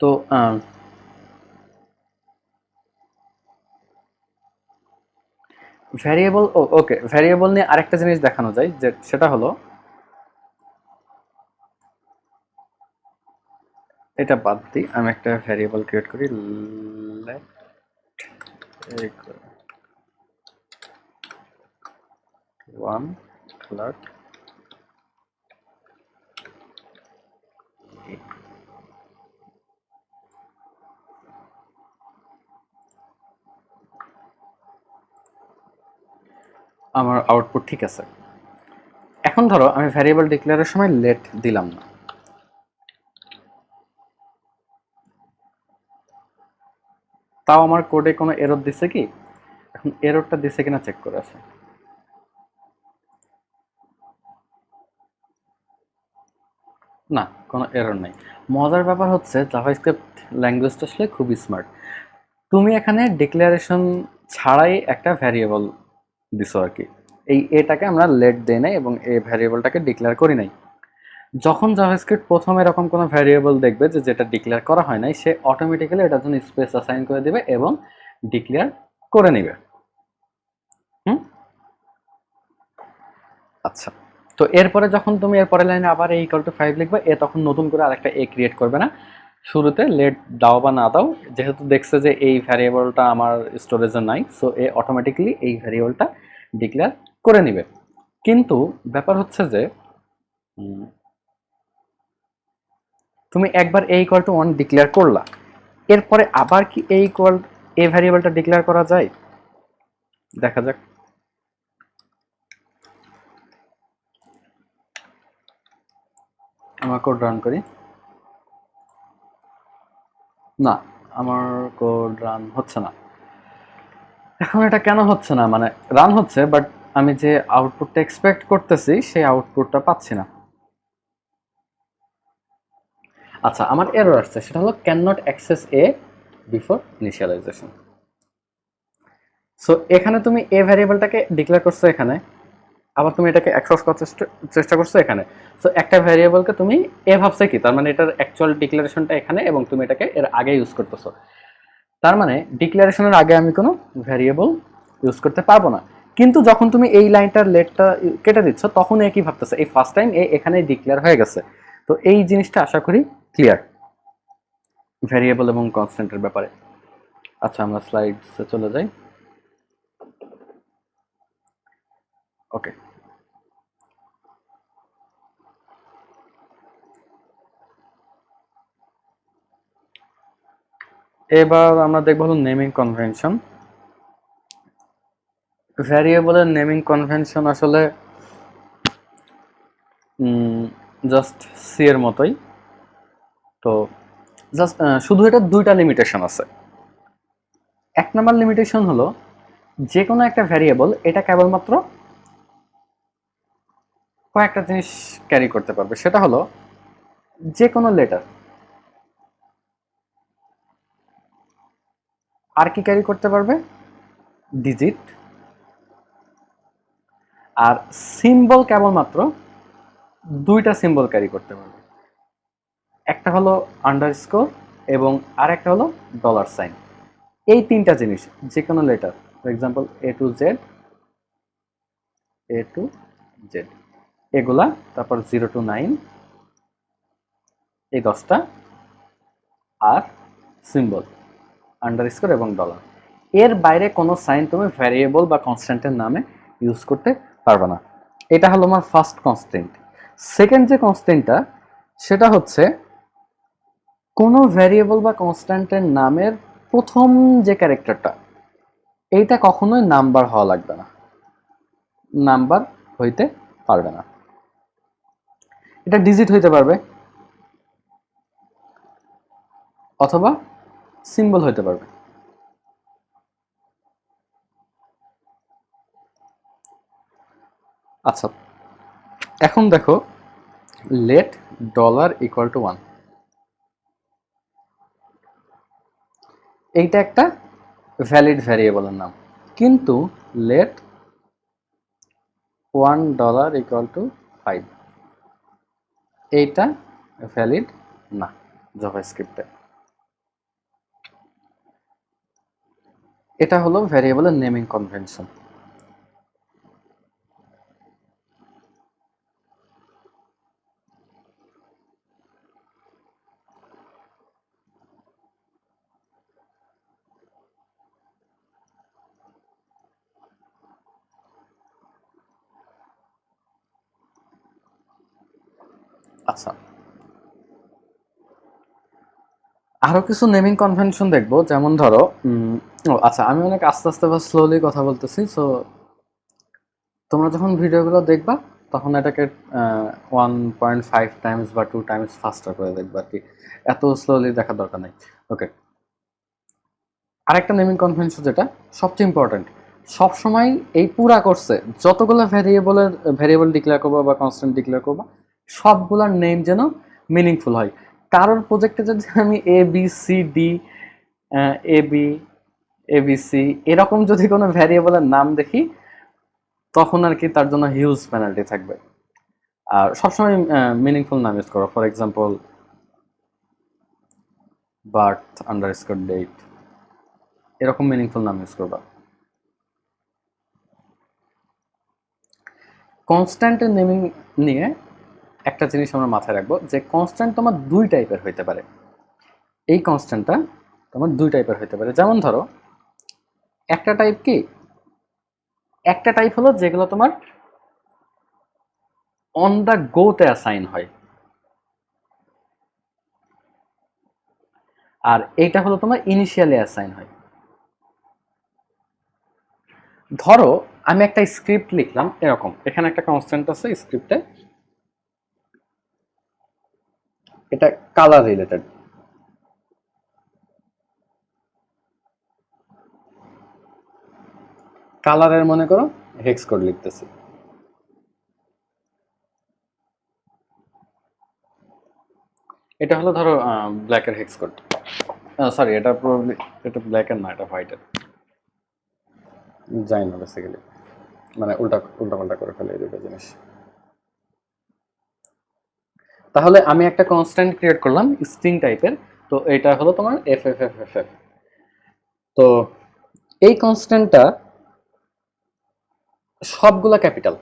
তো ভ্যারিয়েবল, ওকে, ভ্যারিয়েবল নিয়ে আরেকটা জিনিস দেখানো যায়, যে সেটা হলো এটা বাদ দিই, আমি একটা ভ্যারিয়েবল ক্রিয়েট করি, let one alert আমার আউটপুট ঠিক আছে। এখন ধরো আমি ভ্যারিয়েবল ডিক্লেয়ারের সময় লেট দিলাম না, তাও আমার কোডে কোনো এরর দিছে কি? এখন এররটা দিছে কিনা চেক করে আসে। না, কোনো এরর নাই। মজার ব্যাপার হচ্ছে জাভাস্ক্রিপ্ট ল্যাঙ্গুয়েজটা আসলে খুবই স্মার্ট। তুমি এখানে ডিক্লারেশন ছাড়াই একটা ভ্যারিয়েবল দিছো আর কি। এটাকে আমরা লেট দেই নাই এবং এই ভ্যারিয়েবলটাকে ডিক্লেয়ার করি নাই। যখন জাভাস্ক্রিপ্ট প্রথম এরকম কোনো ভ্যারিয়েবল দেখবে যে যেটা ডিক্লেয়ার করা হয় নাই, সে অটোমেটিক্যালি এটার জন্য স্পেস অ্যাসাইন করে দিবে এবং ডিক্লেয়ার করে নেবে। হুম, আচ্ছা। তো এরপরে যখন তুমি এরপরের লাইনে আবার এ ইকুয়াল টু 5 লিখবে, এ তখন নতুন করে আরেকটা এ ক্রিয়েট করবে না। শুরুতে লেট দাও বা না দাও, যেহেতু দেখছে যে এই ভ্যারিয়েবলটা আমার স্টোরেজে নাই, সো এ অটোমেটিক্যালি এই ভ্যারিয়েবলটা ডিক্লেয়ার করে নিবে। কিন্তু ব্যাপার হচ্ছে যে তুমি একবার এ ইকুয়াল টু 1 ডিক্লেয়ার করলা, এরপরে আবার কি এ ভ্যারিয়েবলটা ডিক্লেয়ার করা যায়? দেখা যাক। আমার কোড রান করি। না, আমার কোড রান হচ্ছে না। এখন এটা কেন হচ্ছে না? মানে রান হচ্ছে, বাট আমি যে আউটপুটটা এক্সপেক্ট করতেছি সেই আউটপুটটা পাচ্ছি না। আচ্ছা, আমার এরর আসছে, সেটা হলো can not access a before initialization. So এখানে তুমি এ ভ্যারিয়েবলটাকে ডিক্লেয়ার করছো এখানে, আবার তুমি এটাকে অ্যাক্সেস করার চেষ্টা করছো এখানে। সো একটা ভ্যারিয়েবলকে তুমি এ ভাবছে কি, তার মানে এটার অ্যাকচুয়াল ডিক্লারেশনটা এখানে এবং তুমি এটাকে এর আগে ইউজ করতেছো। তার মানে ডিক্লারেশনের আগে আমি কোনো ভ্যারিয়েবল ইউজ করতে পারবো না। কিন্তু যখন তুমি এই লাইনটার লেটটা কেটে দিচ্ছ, তখন এ কি ভাবতেছে, এই ফার্স্ট টাইম এখানে ডিক্লেয়ার হয়ে গেছে। তো এই জিনিসটা আশা করি ক্লিয়ার ভ্যারিয়েবল এবং কনস্ট্যান্টের ব্যাপারে। আচ্ছা, আমরা স্লাইডসে চলে যাই। ওকে, এবার আমরা দেখব হলো নেমিং কনভেনশন। ভ্যারিয়েবলের নেমিং কনভেনশন আসলে জাস্ট সি এর মতোই। তো জাস্ট শুধু এটা দুইটা লিমিটেশন আছে। এক নম্বর লিমিটেশন হলো যে কোনো একটা ভ্যারিয়েবল এটা কেবলমাত্র কয়েকটা জিনিস ক্যারি করতে পারবে, সেটা হলো যে কোনো লেটার। আর কি ক্যারি করতে পারবে? ডিজিট। আর সিম্বল কেবলমাত্র দুইটা সিম্বল ক্যারি করতে পারবে, একটা হলো আন্ডারস্কোর এবং আরেকটা হলো ডলার সাইন। এই তিনটা জিনিস যে কোনো letter, for example A to Z, এগুলা, তারপর 0 to 9, এই 10টা, আর সিম্বল আন্ডারস্কোর এবং ডলার। এর বাইরে কোনো সাইন তুমি ভ্যারিয়েবল বা কনস্ট্যান্টের নামে ইউজ করতে পারবে না। এটা হলো আমার ফার্স্ট কনস্ট্যান্ট। সেকেন্ড যে কনস্ট্যান্টটা, সেটা হচ্ছে কোনো ভ্যারিয়েবল বা কনস্ট্যান্টের নামের প্রথম যে ক্যারেক্টারটা, এইটা কখনোই নাম্বার হওয়া লাগবে না, নাম্বার হইতে পারবে না। এটা ডিজিট হইতে পারবে অথবা সিম্বল হইতে পারবে। আচ্ছা, এখন দেখো, লেট $=1, এইটা একটা ভ্যালিড ভ্যারিয়েবলের নাম। কিন্তু লেট $1=5, এইটা ভ্যালিড না জাভাস্ক্রিপ্টে। এটা হলো ভ্যারিয়েবলের নেমিং কনভেনশন। আচ্ছা, আরো কিছু নেমিং কনভেনশন দেখবো, যেমন ধরো আচ্ছা, আমি অনেক আস্তে আস্তে বা স্লোলি কথা বলতেছি। সো তোমরা যখন ভিডিওগুলো দেখবা তখন এটাকে 1.5 টাইমস বা 2 টাইমস ফাস্টার করে দেখবা আর কি, এত স্লোলি দেখার দরকার নেই। ওকে, আরেকটা নেমিং কনভেনশন যেটা সবচেয়ে ইম্পর্টেন্ট, সবসময় এই পুরা কোর্সে যতগুলো ভ্যারিয়েবল ডিক্লেয়ার করবো বা কনস্ট্যান্ট ডিক্লেয়ার করবো, সবগুলোর নেম যেন মিনিংফুল হয়। কারোর প্রজেক্টে যদি আমি ABCD, এবি, ABC এরকম যদি কোনো ভ্যারিয়েবলের নাম দেখি, তখন আর কি তার জন্য হিউজ পেনাল্টি থাকবে। আর সবসময় মিনিংফুল নাম ইউজ করো, ফর এক্সাম্পল birth_date, এরকম মিনিংফুল নাম ইউজ করবা। কনস্ট্যান্টের নেমিং নিয়ে একটা জিনিস আমরা মাথায় রাখবো, যে কনস্ট্যান্ট তোমার দুই টাইপের হইতে পারে। এই কনস্ট্যান্টটা তোমার দুই টাইপের হইতে পারে। যেমন ধরো, একটা টাইপ কি, একটা টাইপ হলো যেগুলো তোমার অন দ্য গোতে অ্যাসাইন হয়, আর এইটা হলো তোমার ইনিশিয়ালি অ্যাসাইন হয়। ধরো আমি একটা স্ক্রিপ্ট লিখলাম এরকম, এখানে একটা কনস্ট্যান্ট আছে স্ক্রিপ্টে, এটা কালার রিলেটেড। কালারের মনে করো হেক্স কোড লিখতেছি। এটা হলো ধরো ব্ল্যাকের হেক্স কোড, সরি এটা প্রবাবলি এটা ব্ল্যাকের না, এটা হোয়াইটের, যাই না বেসিক্যালি, মানে উল্টা উল্টা পাল্টা করে ফেলে এই দুটো জিনিস। তাহলে আমি একটা কনস্ট্যান্ট ক্রিয়েট করলাম স্ট্রিং টাইপের, তো এটা হলো তোমার F F F F F. তো এই কনস্ট্যান্টটা সবগুলা ক্যাপিটাল।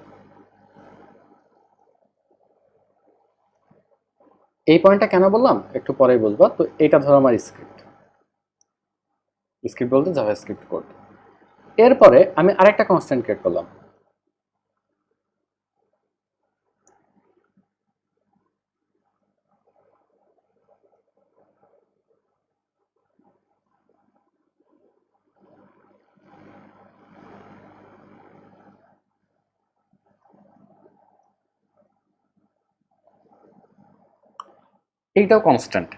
এই পয়েন্টটা কেন বললাম একটু পরেই বুঝবা। তো এটা ধরো আমার স্ক্রিপ্ট, স্ক্রিপ্ট বলতে জাভাস্ক্রিপ্ট কোড। এরপরে আমি আরেকটা কনস্ট্যান্ট ক্রিয়েট করলাম, এইটাও কনস্ট্যান্ট।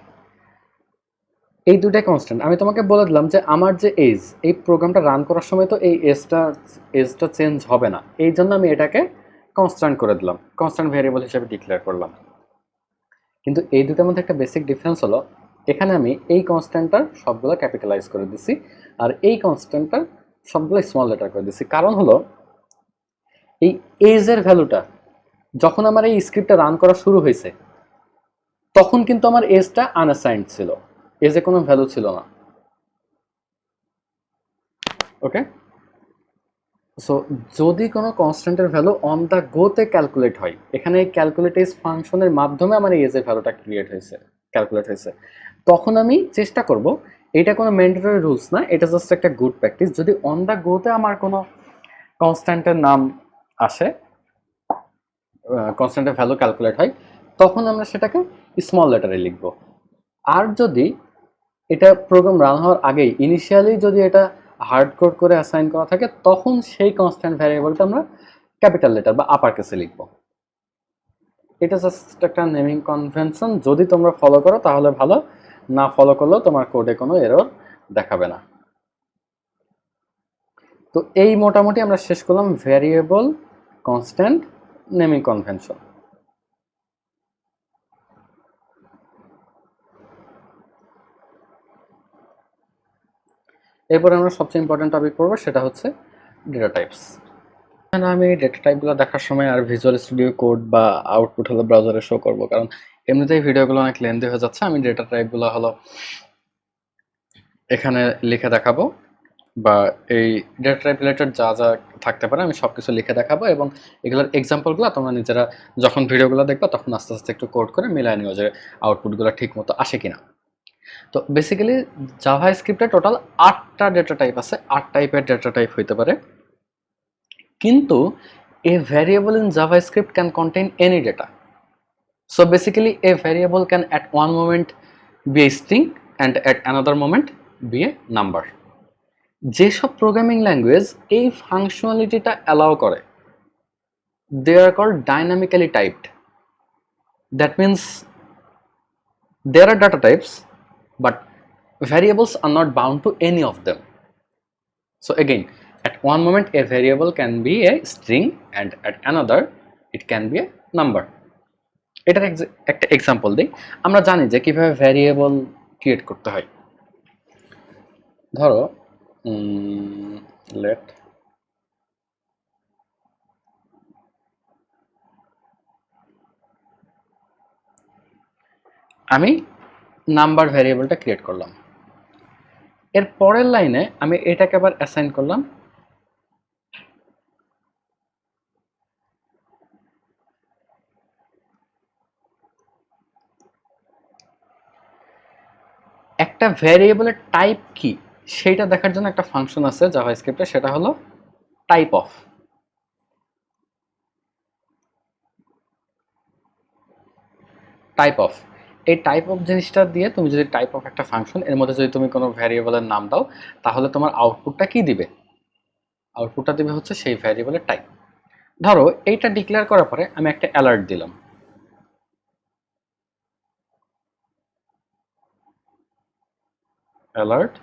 এই দুটাই কনস্ট্যান্ট। আমি তোমাকে বলে দিলাম যে আমার যে এজ, এই প্রোগ্রামটা রান করার সময় তো এই এজটা চেঞ্জ হবে না, এই জন্য আমি এটাকে কনস্ট্যান্ট করে দিলাম, কনস্ট্যান্ট ভেরিয়েবল হিসেবে ডিক্লেয়ার করলাম। কিন্তু এই দুটার মধ্যে একটা বেসিক ডিফারেন্স হলো, এখানে আমি এই কনস্ট্যান্টটার সবগুলো ক্যাপিটালাইজ করে দিছি, আর এই কনস্ট্যান্টটার সবগুলো স্মল লেটার করে দিছি। কারণ হলো এই এজের ভ্যালুটা যখন আমার এই স্ক্রিপ্টটা রান করা শুরু হয়েছে, তখন কিন্তু আমার এজটা আনঅ্যাসাইন্ড ছিল, এজে কোনো ভ্যালু ছিল না। ওকে, সো যদি কোনো কনস্ট্যান্টের ভ্যালু অন দ্য গোতে ক্যালকুলেট হয়, এখানে এই ক্যালকুলেটিভ ফাংশনের মাধ্যমে আমার এই এজের ভ্যালুটা ক্যালকুলেট হয়েছে, তখন আমি চেষ্টা করব, এটা কোনো ম্যান্ডেটরি রুলস না, এটা জাস্ট একটা গুড প্র্যাকটিস, যদি অন দ্য গোতে আমার কোনো কনস্ট্যান্টের নাম আসে, কনস্ট্যান্টের ভ্যালু ক্যালকুলেট হয়, তখন আমরা সেটাকে স্মল লেটারে লিখব। আর যদি এটা প্রোগ্রাম রান হওয়ার আগেই ইনিশিয়ালি যদি এটা হার্ড কোড করে অ্যাসাইন করা থাকে, তখন সেই কনস্ট্যান্ট ভ্যারিয়েবলটা আমরা ক্যাপিটাল লেটার বা আপার কেসে লিখব। এটা জাস্ট একটা নেমিং কনভেনশন, যদি তোমরা ফলো করো তাহলে ভালো, না ফলো করলেও তোমার কোডে কোনো এরর দেখাবে না। তো এই মোটামুটি আমরা শেষ করলাম ভ্যারিয়েবল, কনস্ট্যান্ট, নেমিং কনভেনশন। এরপর আমরা সবচেয়ে ইম্পর্টেন্ট টপিক পড়বো, সেটা হচ্ছে ডেটা টাইপস। এখানে আমি ডেটা টাইপগুলো দেখার সময় আর ভিজুয়াল স্টুডিও কোড বা আউটপুট হলো ব্রাউজারে শো করবো, কারণ এমনিতেই ভিডিওগুলো অনেক লেন্দি হয়ে যাচ্ছে। আমি ডেটা টাইপগুলো হলো এখানে লিখে দেখাবো, বা এই ডেটা টাইপ রিলেটেড যা যা থাকতে পারে আমি সব কিছু লিখে দেখাবো, এবং এগুলোর এক্সাম্পলগুলো তোমরা নিজেরা যখন ভিডিওগুলো দেখবা তখন আস্তে আস্তে একটু কোড করে মিলাই নিও যে আউটপুটগুলো ঠিক মতো আসে কিনা। তো বেসিক্যালি জাভা স্ক্রিপ্টে টোটাল 8টা ডেটা টাইপ আছে, 8 টাইপের ডেটা টাইপ হইতে পারে। কিন্তু a variable in JavaScript can contain any data. So basically a variable can at one moment be a string and at another moment be a number. যেসব programming language এই ফাংশনালিটিটা allow করে, they are called dynamically typed. That means there are data types but variables are not bound to any of them. So again, at one moment a variable can be a string and at another it can be a number. এটার একটা example দিই, আমরা জানি যে কিভাবে variable create করতে হয়। ধরো লেট আমি নাম্বার ভ্যারিয়েবলটা ক্রিয়েট করলাম, এর পরের লাইনে আমি এটাকে আবার অ্যাসাইন করলাম একটা ভ্যারিয়েবলের টাইপ কি সেটা দেখার জন্য একটা ফাংশন আছে জাভাস্ক্রিপ্টে, সেটা হলো টাইপ অফ। টাইপ অফ, এই টাইপ অফ জিনিসটা দিয়ে তুমি যদি টাইপ অফ একটা ফাংশন, এর মধ্যে যদি তুমি কোনো ভ্যারিয়েবলের নাম দাও, তাহলে তোমার আউটপুটটা কি দিবে? আউটপুটটা দিবে হচ্ছে সেই ভ্যারিয়েবলের টাইপ। ধরো এইটা ডিক্লেয়ার করার পরে আমি একটা অ্যালার্ট দিলাম, অ্যালার্ট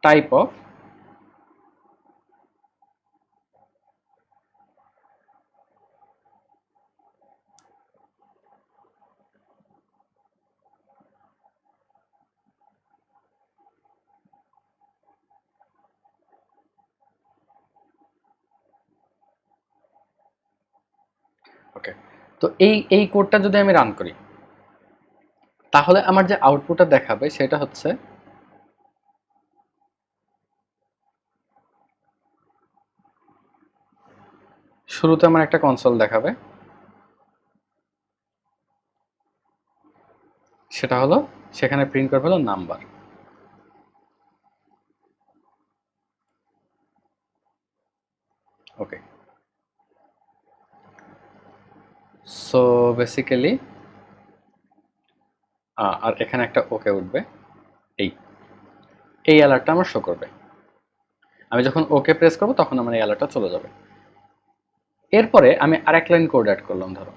টাইপ অফ তো এই কোডটা যদি আমি রান করি, তাহলে আমার যে আউটপুটটা দেখাবে সেটা হচ্ছে শুরুতে আমার একটা কনসোল দেখাবে, সেটা হলো সেখানে প্রিন্ট করবে হলো নাম্বার। ওকে, সো বেসিক্যালি আর এখানে একটা ওকে উঠবে, এই এই অ্যালার্টটা আমার শো করবে। আমি যখন ওকে প্রেস করব তখন আমার এই অ্যালার্টটা চলে যাবে। এরপরে আমি আরেক লাইন কোড অ্যাড করলাম, ধরো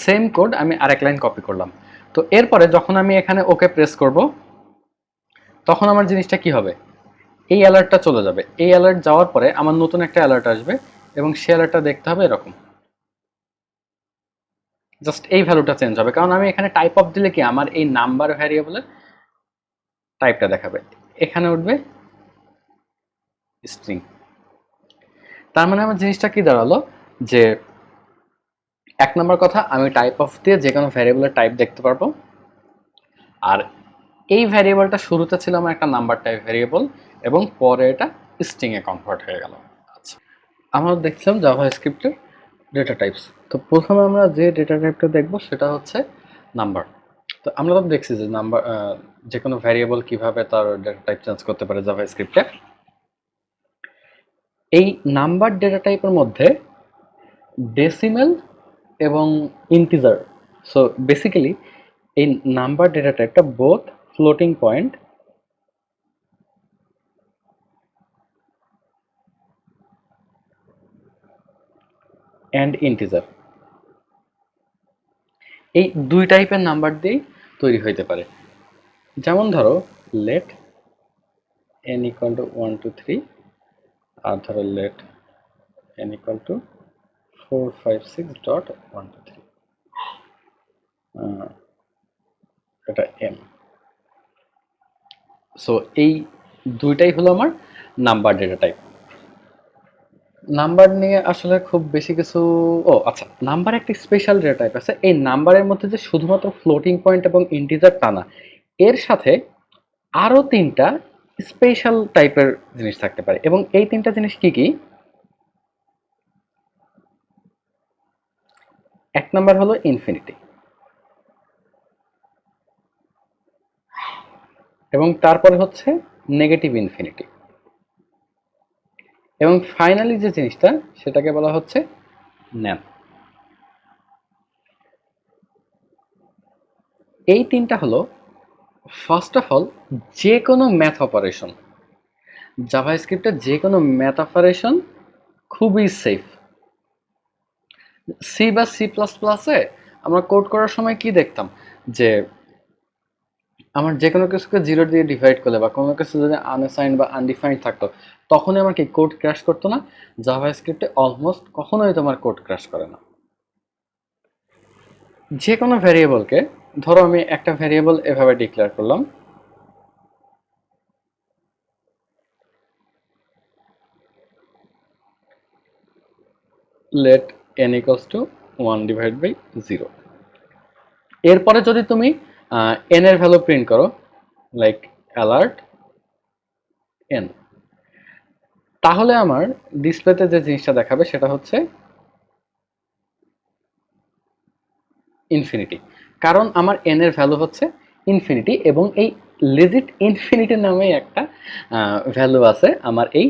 সেম কোড আমি আরেক লাইন কপি করলাম। তো এরপরে যখন আমি এখানে ওকে প্রেস করব তখন আমার জিনিসটা কি হবে, এই অ্যালার্টটা চলে যাবে। এই অ্যালার্ট যাওয়ার পরে আমার নতুন একটা অ্যালার্ট আসবে এবং সেই অ্যালার্টটা দেখতে হবে এরকম, জাস্ট এই ভ্যালুটা চেঞ্জ হবে, কারণ আমি এখানে টাইপ অফ দিলে কি আমার এই নাম্বার ভ্যারিয়েবলের টাইপটা দেখাবে। এখানে উঠবে স্ট্রিং। তার মানে আমার জিনিসটা কি দাঁড়ালো, যে এক নম্বর কথা, আমি টাইপ অফ দিয়ে যে কোনো ভ্যারিয়েবলের টাইপ দেখতে পারবো। আর এই ভ্যারিয়েবলটা শুরুতে ছিল আমার একটা নাম্বার টাইপ ভ্যারিয়েবল এবং পরে এটা স্ট্রিং এ কনভার্ট হয়ে গেল। আচ্ছা, আমরা দেখছিলাম জাভা স্ক্রিপ্টের ডেটা টাইপস। তো প্রথমে আমরা যে ডেটা টাইপটা দেখব সেটা হচ্ছে নাম্বার। তো আমরা তো দেখছি যে নাম্বার, যে কোনো ভ্যারিয়েবল কিভাবে তার ডেটা টাইপ চেঞ্জ করতে পারে জাভা স্ক্রিপ্টে। এই নাম্বার ডেটা টাইপের মধ্যে ডেসিমেল এবং ইন্টিজার, সো বেসিক্যালি এই নাম্বার ডেটা টাইপটা both floating point and integer, এই দুই টাইপের নাম্বার দিয়েই তৈরি হইতে পারে। যেমন ধরো লেট n ইকুয়াল টু 1 2 3, আর ধরো let n equal to 4 5 6 dot 1 2 3, এটা m। সো এই দুইটাই হলো আমার নাম্বার ডেটা টাইপ। নাম্বার নিয়ে আসলে খুব বেশি কিছু, ও আচ্ছা, নাম্বার একটা স্পেশাল ডেটা টাইপ আছে। এই নাম্বারের মধ্যে যে শুধুমাত্র ফ্লোটিং পয়েন্ট এবং ইন্টিজার তা না, এর সাথে আরো তিনটা স্পেশাল টাইপের জিনিস থাকতে পারে। এবং এই তিনটা জিনিস কি কি? এক নাম্বার হলো ইনফিনিটি, এবং তারপরে হচ্ছে নেগেটিভ ইনফিনিটি, এবং ফাইনালি যে জিনিসটা সেটাকে বলা হচ্ছে ন্যান। এই তিনটা হলো ফার্স্ট অফ অল যে কোনো ম্যাথ অপারেশন, জাভাস্ক্রিপ্টের যে কোনো ম্যাথ অপারেশন খুবই সেফ। সি বা সি প্লাস প্লাসে আমরা কোড করার সময় কি দেখতাম, যে আমার যে কোনো কিছুকে জিরো দিয়ে ডিভাইড করলে বা কোনো কিছু যদি আনঅ্যাসাইন্ড বা আনডিফাইন্ড থাকতো, তখনই আমার কি কোড ক্র্যাশ করতো না। জাভাস্ক্রিপ্টে অলমোস্ট কখনোই তোমার কোড ক্র্যাশ করে না। যে কোনো ভ্যারিয়েবলকে, ধরো আমি একটা ভ্যারিয়েবল এভাবে ডিক্লেয়ার করলাম, let n equals to 1 divide by 0। এরপরে যদি তুমি n এর ভ্যালু প্রিন্ট করো, লাইক অ্যালার্ট n, তাহলে আমার ডিসপ্লেতে যে জিনিসটা দেখাবে সেটা হচ্ছে ইনফিনিটি, কারণ আমার n এর ভ্যালু হচ্ছে ইনফিনিটি। এবং এই লেজিট ইনফিনিটি নামে একটা ভ্যালু আছে আমার এই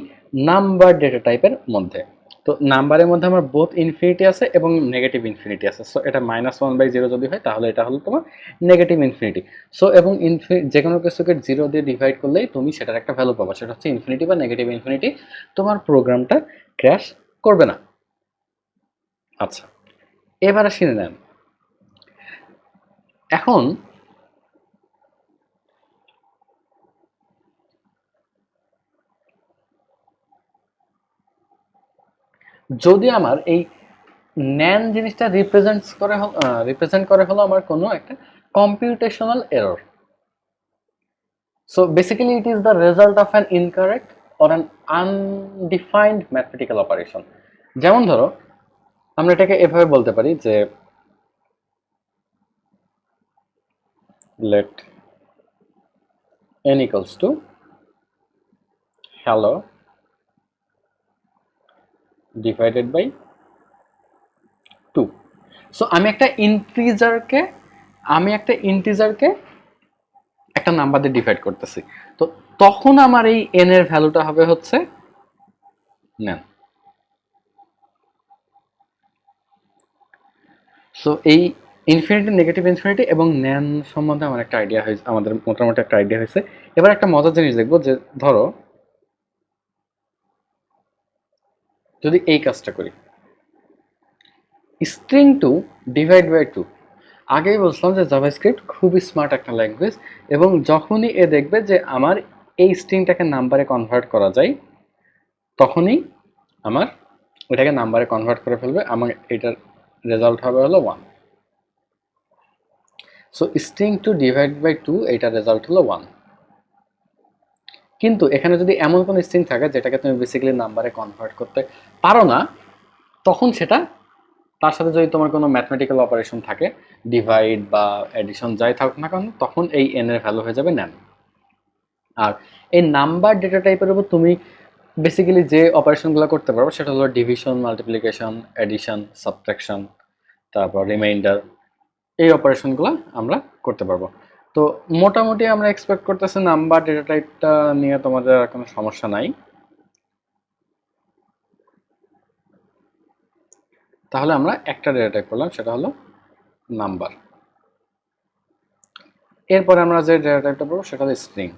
নাম্বার ডেটা টাইপের মধ্যে। তো নাম্বারের মধ্যে আমার বোথ ইনফিনিটি আছে এবং নেগেটিভ ইনফিনিটি আছে। সো এটা -1/0 যদি হয় তাহলে এটা হলো তোমার নেগেটিভ ইনফিনিটি। সো এবং যে কোনো কিছুকে 0 দিয়ে ডিভাইড করলেই তুমি সেটার একটা ভ্যালু পাবা, সেটা হচ্ছে ইনফিনিটি বা নেগেটিভ ইনফিনিটি। তোমার প্রোগ্রামটা ক্র্যাশ করবে না। আচ্ছা, এবারে শুনে নেন। এখন যদি আমার এই ন্যান জিনিসটা রিপ্রেজেন্ট করে হলো আমার কোনো একটা computational error. So basically it is the result of an incorrect or an undefined mathematical operation. যেমন ধরো আমরা এটাকে এভাবে বলতে পারি যে let n equals to hello divided by 2. So আমি একটা ইন্টিজারকে একটা নাম্বার দিয়ে ডিভাইড করতেছি, তো তখন আমার এই n এর ভ্যালুটা হবে হচ্ছে নেন। সো এই ইনফিনিটি, নেগেটিভ ইনফিনিটি এবং নেন সম্বন্ধে আমার একটা আইডিয়া হয়েছে, আমাদের মোটামুটি একটা আইডিয়া হয়েছে। এবার একটা মজার জিনিস দেখবো যে ধরো যদি এই কাজটা করি, string two divide by two. আগেই বলছিলাম যে জাভাস্ক্রিপ্ট খুবই স্মার্ট একটা ল্যাঙ্গুয়েজ, এবং যখনই এ দেখবে যে আমার এই স্ট্রিংটাকে নাম্বারে কনভার্ট করা যায়, তখনই আমার ওইটাকে নাম্বারে কনভার্ট করে ফেলবে, আমার এটার রেজাল্ট হবে হলো 1। So string two divide by two, এইটার রেজাল্ট হলো 1। কিন্তু এখানে যদি এমন কোনো স্ট্রিং থাকে যেটাকে তুমি বেসিক্যালি নাম্বারে কনভার্ট করতে পারো না, তখন সেটা, তার সাথে যদি তোমার কোনো ম্যাথমেটিক্যাল অপারেশন থাকে, ডিভাইড বা এডিশন যাই থাকুক না কেন, তখন এই এন এর ভ্যালু হয়ে যাবে নেন। আর এই নাম্বার ডেটা টাইপের উপর তুমি বেসিক্যালি যে অপারেশনগুলো করতে পারবো সেটা হলো ডিভিশন, মাল্টিপ্লিকেশন, এডিশন, সাবট্রাকশন, তারপর রিমাইন্ডার, এই অপারেশনগুলো আমরা করতে পারবো। তো মোটামুটি আমরা এক্সপেক্ট করতেছি নাম্বার ডেটা টাইপটা নিয়ে তোমাদের আর কোনো সমস্যা নাই। তাহলে আমরা একটা ডেটা টাইপ করলাম, সেটা হলো নাম্বার। এরপরে আমরা যে ডেটা টাইপটা পাবো সেটা হলো স্ট্রিং।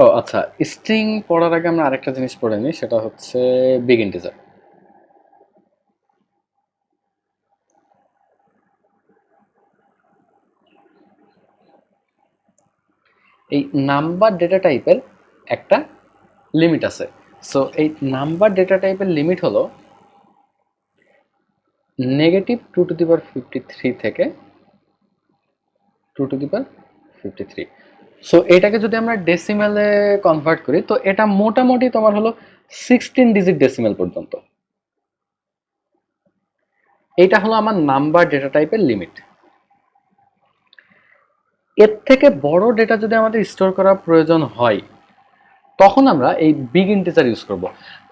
ও আচ্ছা, স্ট্রিং পড়ার আগে আমরা আরেকটা জিনিস পড়ে নিই, সেটা হচ্ছে বিগ ইন্টিজার। এই নাম্বার ডেটা টাইপের একটা লিমিট আছে। সো এই নাম্বার ডেটা টাইপের লিমিট হলো -2^53 থেকে 2^53। সো এটাকে যদি আমরা ডেসিমেলে কনভার্ট করি, তো এটা মোটামুটি তোমার হলো 16 ডিজিট ডেসিমেল পর্যন্ত। এটা হলো আমার নাম্বার ডেটা টাইপের লিমিট। এর থেকে বড় ডেটা যদি আমাদের স্টোর করার প্রয়োজন হয়, তখন আমরা এই বিগ ইন্টিজার ইউজ করব।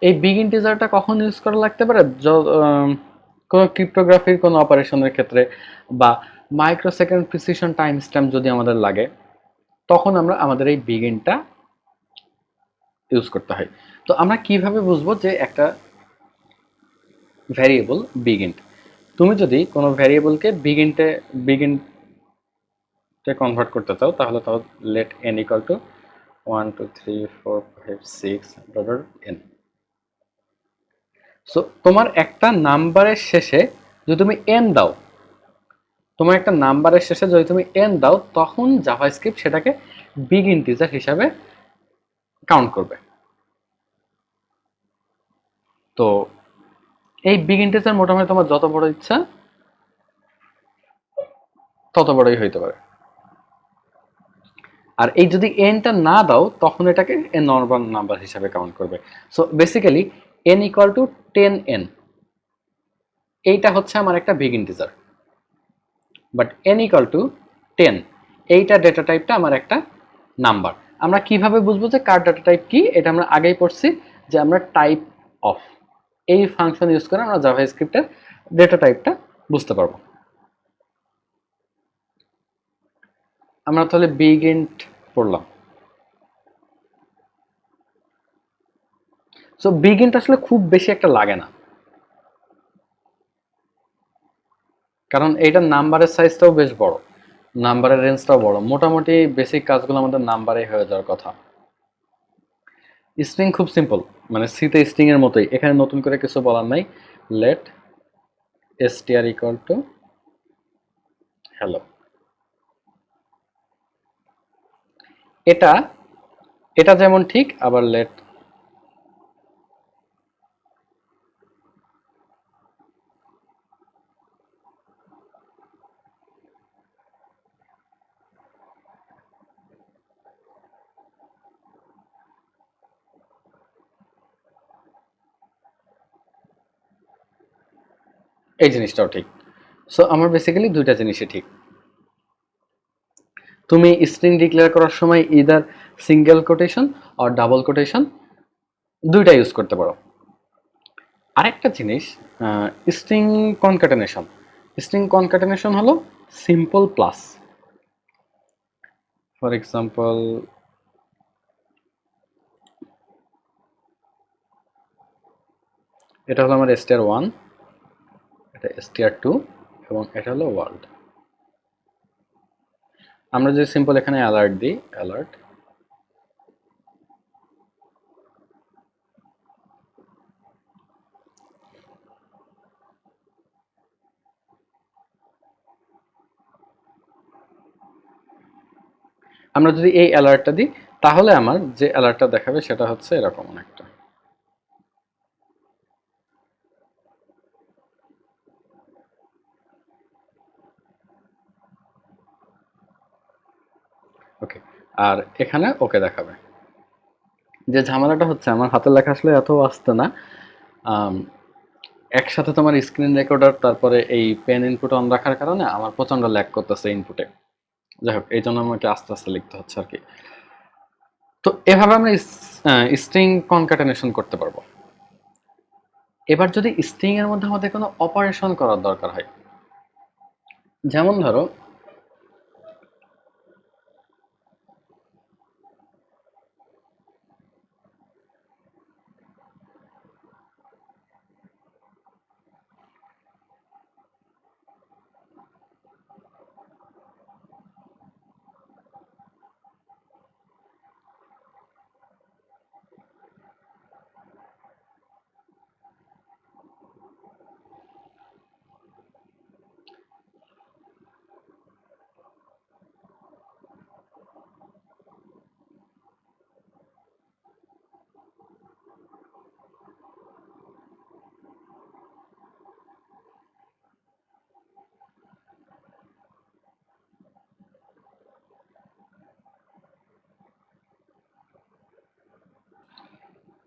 এই বিগ ইন্টিজারটা কখন ইউজ করা লাগতে পারে, কোনো ক্রিপ্টোগ্রাফির কোনো অপারেশনের ক্ষেত্রে, বা মাইক্রোসেকেন্ড প্রিসিশন টাইম স্ট্যাম্প যদি আমাদের লাগে, তখন আমরা আমাদের এই বিগ ইন্টটা ইউজ করতে হয়। তো আমরা কিভাবে বুঝবো যে একটা ভ্যারিয়েবল বিগ ইন্ট? তুমি যদি কোনো ভ্যারিয়েবলকে বিগ ইন্টে কনভার্ট করতে চাও, তাহলে let n equal to 1 2 3 4 5 6 dot n। So তোমার একটা নাম্বারের শেষে যদি তুমি n দাও, তখন জাভাস্ক্রিপ্ট সেটাকে বিগ ইন্টিজার হিসাবে কাউন্ট করবে। তো এই বিগ ইন্টিজার মোটামুটি তোমার যত বড় ইচ্ছা তত বড়ই হইতে পারে। আর এই যদি এনটা না দাও, তখন এটাকে এ নর্মাল নাম্বার হিসাবে কাউন্ট করবে। So basically n equal two 10n, এইটা হচ্ছে আমার একটা big integer. But n equal two 10, এইটা ডেটা টাইপটা আমার একটা নাম্বার। আমরা কিভাবে বুঝবো যে কার ডেটা টাইপ কি? এটা আমরা আগেই পড়ছি যে আমরা টাইপ অফ, এই ফাংশন ইউজ করে আমরা জাভাস্ক্রিপ্টের ডেটা টাইপটা বুঝতে পারবো। আমরা তাহলে বিগ ইন্ট পড়লাম। সো বিগ ইন্ট আসলে খুব বেশি একটা লাগে না, কারণ এইটার নাম্বারের সাইজটাও বেশ বড়, নাম্বারের রেঞ্জটাও বড়। মোটামুটি বেসিক কাজগুলো আমাদের নাম্বারে হয়ে যাওয়ার কথা। স্ট্রিং খুব সিম্পল, মানে সিতে স্ট্রিং এর মতোই, এখানে নতুন করে কিছু বলার নাই। Let str equal to hello. এটা এটা যেমন ঠিক, আবার লেট এই জিনিসটাও ঠিক। সো আমার বেসিক্যালি দুইটা জিনিসই ঠিক। তুমি স্ট্রিং ডিক্লেয়ার করার সময় ইদার সিঙ্গেল কোটেশন আর ডাবল কোটেশন দুইটা ইউজ করতে পারো। আরেকটা জিনিস, স্ট্রিং কনক্যাটেনেশন। স্ট্রিং কনক্যাটেনেশন হলো সিম্পল প্লাস। ফর এক্সাম্পল, এটা হলো আমার str1, এটা str2 এবং এটা হলো ওয়ার্ল্ড। আমরা যদি সিম্পল এখানে অ্যালার্ট দিই, অ্যালার্ট, আমরা যদি এই অ্যালার্টটা দিই তাহলে আমার যে অ্যালার্টটা দেখাবে সেটা হচ্ছে এরকম একটা। ওকে, আর এখানে ওকে দেখাবে। যে ঝামেলাটা হচ্ছে আমার হাতের লেখা আসলে এত আসতে না, একসাথে তোমার স্ক্রিন রেকর্ডার তারপরে এই পেন ইনপুট অন রাখার কারণে আমার প্রচন্ড ল্যাগ করতেছে ইনপুটে। যাই হোক, এই জন্য আমাকে আস্তে আস্তে লিখতে হচ্ছে আর কি। তো এভাবে আমরা স্ট্রিং কনক্যাটেনেশন করতে পারবো। এবার যদি স্ট্রিং এর মধ্যে আমাদের কোনো অপারেশন করার দরকার হয়, যেমন ধরো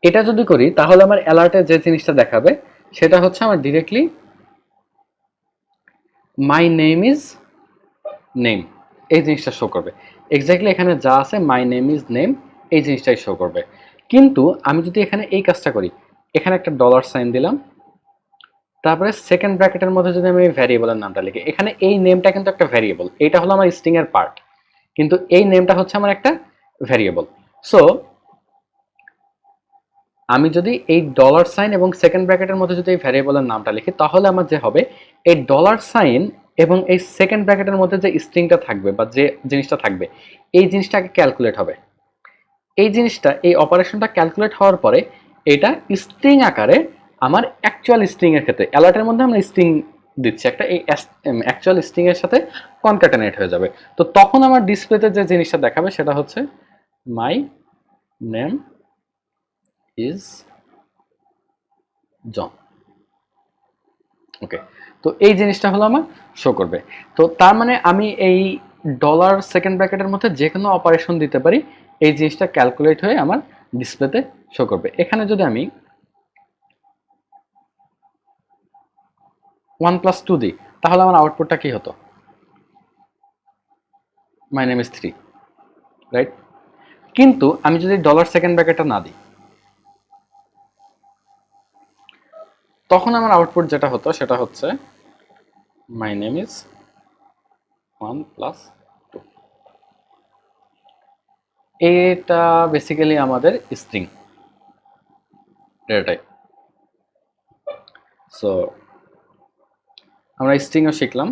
এটা যদি করি তাহলে আমার অ্যালার্টে যে জিনিসটা দেখাবে সেটা হচ্ছে আমার directly my name is name, এই জিনিসটা শো করবে। এক্স্যাক্টলি এখানে যা আছে মাই নেম ইজ নেম এই জিনিসটাই শো করবে। কিন্তু আমি যদি এখানে এই কাজটা করি, এখানে একটা ডলার সাইন দিলাম, তারপরে সেকেন্ড ব্র্যাকেটের মধ্যে যদি আমি ভ্যারিয়েবলের নামটা লিখি, এখানে এই নেমটা কিন্তু একটা ভ্যারিয়েবল, এটা হলো আমার স্ট্রিং এর পার্ট, কিন্তু এই নেমটা হচ্ছে আমার একটা ভ্যারিয়েবল। সো আমি যদি এই ডলার সাইন এবং সেকেন্ড ব্র্যাকেটের মধ্যে যদি এই ভ্যারিয়েবলের নামটা লিখি তাহলে আমার যে হবে এই ডলার সাইন এবং এই সেকেন্ড ব্র্যাকেটের মধ্যে যে স্ট্রিংটা থাকবে বা যে জিনিসটা থাকবে এই জিনিসটাকে ক্যালকুলেট হবে। এই জিনিসটা, এই অপারেশনটা ক্যালকুলেট হওয়ার পরে এটা স্ট্রিং আকারে আমার অ্যাকচুয়াল স্ট্রিং এর ক্ষেত্রে অ্যালার্টের মধ্যে আমরা স্ট্রিং দিচ্ছি একটা, এই অ্যাকচুয়াল স্ট্রিং এর সাথে কনক্যাটেনেট হয়ে যাবে। তো তখন আমার ডিসপ্লেতে যে জিনিসটা দেখাবে সেটা হচ্ছে মাই নেম ইজ জন। ওকে, তো এই জিনিসটা হলো আমার শো করবে। তো তার মানে আমি এই ডলার সেকেন্ড ব্র্যাকেটের মধ্যে যে কোনো অপারেশন দিতে পারি, এই জিনিসটা ক্যালকুলেট হয়ে আমার ডিসপ্লেতে শো করবে। এখানে যদি আমি 1+2 দিই তাহলে আমার আউটপুটটা কি হতো? My name is 3, right? কিন্তু আমি যদি ডলার সেকেন্ড ব্র্যাকেটটা না দিই তখন আমার আউটপুট যেটা হতো সেটা হচ্ছে মাই নেম ইজ 1+2। এটা বেসিক্যালি আমাদের স্ট্রিং ডেটা টাইপ। সো আমরা স্ট্রিংও শিখলাম।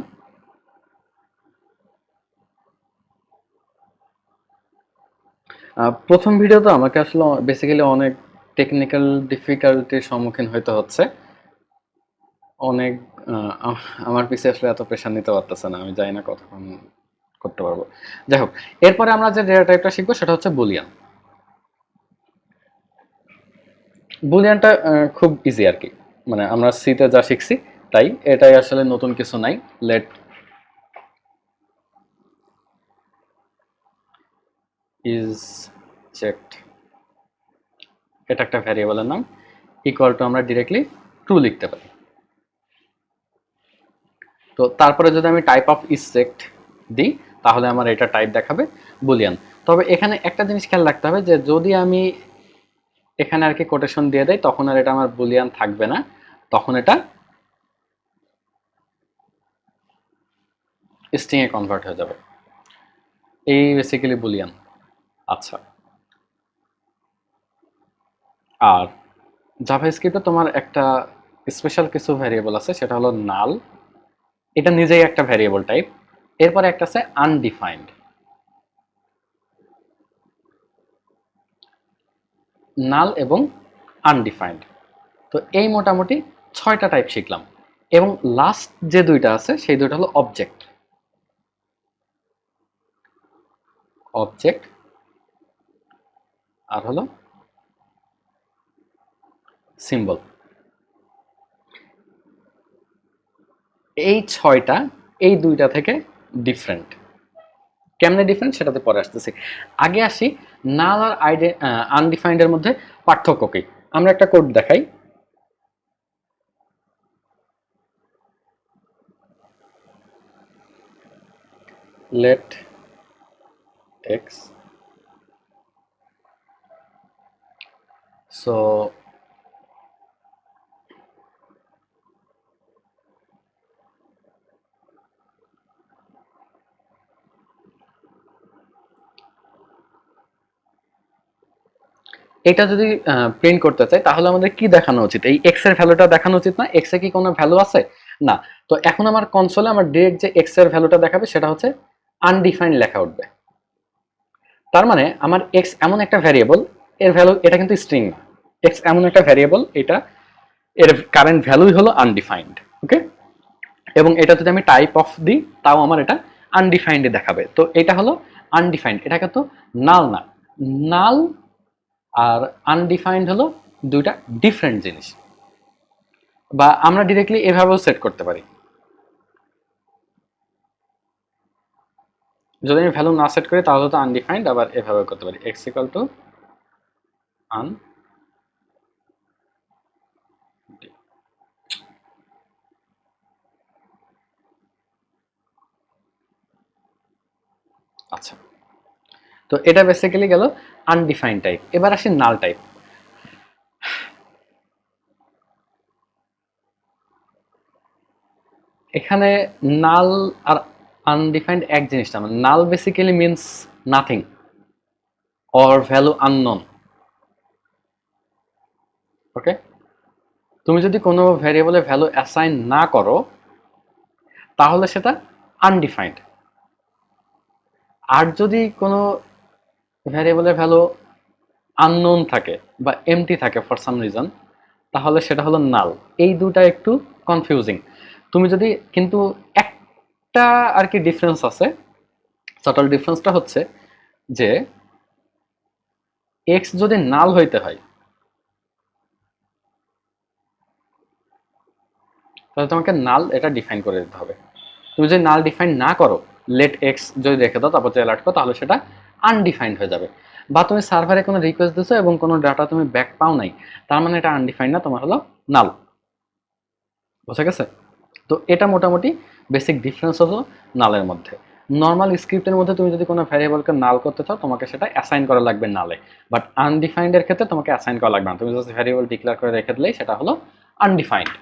প্রথম ভিডিওতে আমাকে আসলে বেসিক্যালি অনেক টেকনিক্যাল ডিফিকাল্টির সম্মুখীন হইতে হচ্ছে। অনেক আমার পিছে আসলে এত প্রেশার নিতে পারতেছে না, আমি জানি না কতক্ষণ করতে পারবো। যাই হোক, এরপরে আমরা যে ডেটা টাইপটা শিখবো সেটা হচ্ছে বুলিয়ান। বুলিয়ানটা খুব ইজি আর কি, মানে আমরা সিতে যা শিখছি তাই, এটাই আসলে নতুন কিছু নাই। লেট ইজ চেকড, এটা একটা ভ্যারিয়েবলের নাম, ইকুয়াল টু আমরা ডিরেক্টলি ট্রু লিখতে পারি। তো তারপরে যদি আমি টাইপ অফ ইজ চেকড দিই তাহলে আমার এটা টাইপ দেখাবে বুলিয়ান। তবে এখানে একটা জিনিস খেয়াল রাখতে হবে যে যদি আমি এখানে আর কি কোটেশন দিয়ে দেয় তখন আর এটা আমার বুলিয়ান থাকবে না, তখন এটা স্ট্রিং এ কনভার্ট হয়ে যাবে। এই বেসিক্যালি বুলিয়ান। আচ্ছা, আর জাভাস্ক্রিপ্টে তোমার একটা স্পেশাল কিছু ভ্যারিয়েবল আছে, সেটা হলো নাল, এটা নিজেই একটা ভ্যারিয়েবল টাইপ। এরপরে একটা আছে আনডিফাইন্ড। নাল এবং আনডিফাইন্ড, তো এই মোটামুটি 6টা টাইপ শিখলাম। এবং লাস্ট যে দুইটা আছে সেই দুইটা হলো অবজেক্ট, অবজেক্ট আর হলো সিম্বল। এই 6টা এই দুইটা থেকে ডিফারেন্ট। কেমনে ডিফারেন্ট সেটাতে পরে আসতেছি, আগে আসি নাল আর আনডিফাইন্ড এর মধ্যে পার্থক্য কি। আমরা একটা কোড দেখাই। লেট এক্স, সো এটা যদি প্রিন্ট করতে চাই তাহলে আমাদের কি দেখানো উচিত, এই এক্স এর ভ্যালুটা দেখানো উচিত না? এক্স এ কি কোনো ভ্যালু আছে? না। তো এখন আমার কনসোলে আমার ডিরেক্ট যে এক্স এর ভ্যালুটা দেখাবে সেটা হচ্ছে আনডিফাইন্ড লেখা উঠবে। তার মানে আমার এক্স এমন একটা ভ্যারিয়েবল, এর ভ্যালু এটা কিন্তু স্ট্রিং না, এক্স এমন একটা ভ্যারিয়েবল, এটা এর কারেন্ট ভ্যালুই হলো আনডিফাইন্ড। ওকে, এবং এটা যদি আমি টাইপ অফ দিই তাও আমার এটা আনডিফাইন্ডে দেখাবে। তো এটা হলো আনডিফাইন্ড, এটা কিন্তু নাল না। নাল আর আনডিফাইন্ড হলো দুইটা ডিফারেন্ট জিনিস। বা আমরা ডিরেক্টলি এভাবেও সেট করতে পারি, যদি আমি ভ্যালু না সেট করি তাহলে তো আনডিফাইন্ড, আবার এভাবে করতে পারি এক্স ইকুয়াল টু আন। আচ্ছা, তো এটা বেসিক্যালি গেল আনডিফাইন্ড টাইপ। এবার আসি নাল টাইপ। এখানে নাল আর আনডিফাইন্ড এক জিনিসটা, মানে null basically means nothing or value unknown. Okay, তুমি যদি কোনো ভ্যারিয়েবলে ভ্যালু অ্যাসাইন না করো তাহলে সেটা আনডিফাইন্ড। আর যদি কোনো ভ্যারিয়েবলের ভ্যালু আননোন থাকে বা এমটি থাকে ফর সাম রিজন, তাহলে সেটা হলো নাল। এই দুটা একটু কনফিউজিং। তুমি যদি কিন্তু একটা আর কি ডিফারেন্স আছে, সাটল ডিফারেন্সটা হচ্ছে যে এক্স যদি নাল হইতে হয় তাহলে তোমাকে নাল এটা ডিফাইন করে দিতে হবে। তুমি যদি নাল ডিফাইন না করো, লেট এক্স যদি রেখে দাও তারপর অ্যালার্ট করো, তাহলে সেটা আনডিফাইন্ড হয়ে যাবে। বা তুমি সার্ভারে কোনো রিকোয়েস্ট দিছো এবং কোনো ডাটা তুমি ব্যাক পাও নাই, তার মানে এটা আনডিফাইন্ড না, তোমার হলো নাল। বোঝা গেছে? তো এটা মোটামুটি বেসিক ডিফারেন্স হলো নালের মধ্যে। নর্মাল স্ক্রিপ্টের মধ্যে তুমি যদি কোনো ভ্যারিয়েবলকে নাল করতে চাও তোমাকে সেটা অ্যাসাইন করা লাগবে নালে, বাট আনডিফাইন্ড এর ক্ষেত্রে তোমাকে অ্যাসাইন করা লাগবে না, তুমি জাস্ট ভ্যারিয়েবল ডিক্লেয়ার করে রেখে দিলেই সেটা হলো আনডিফাইন্ড।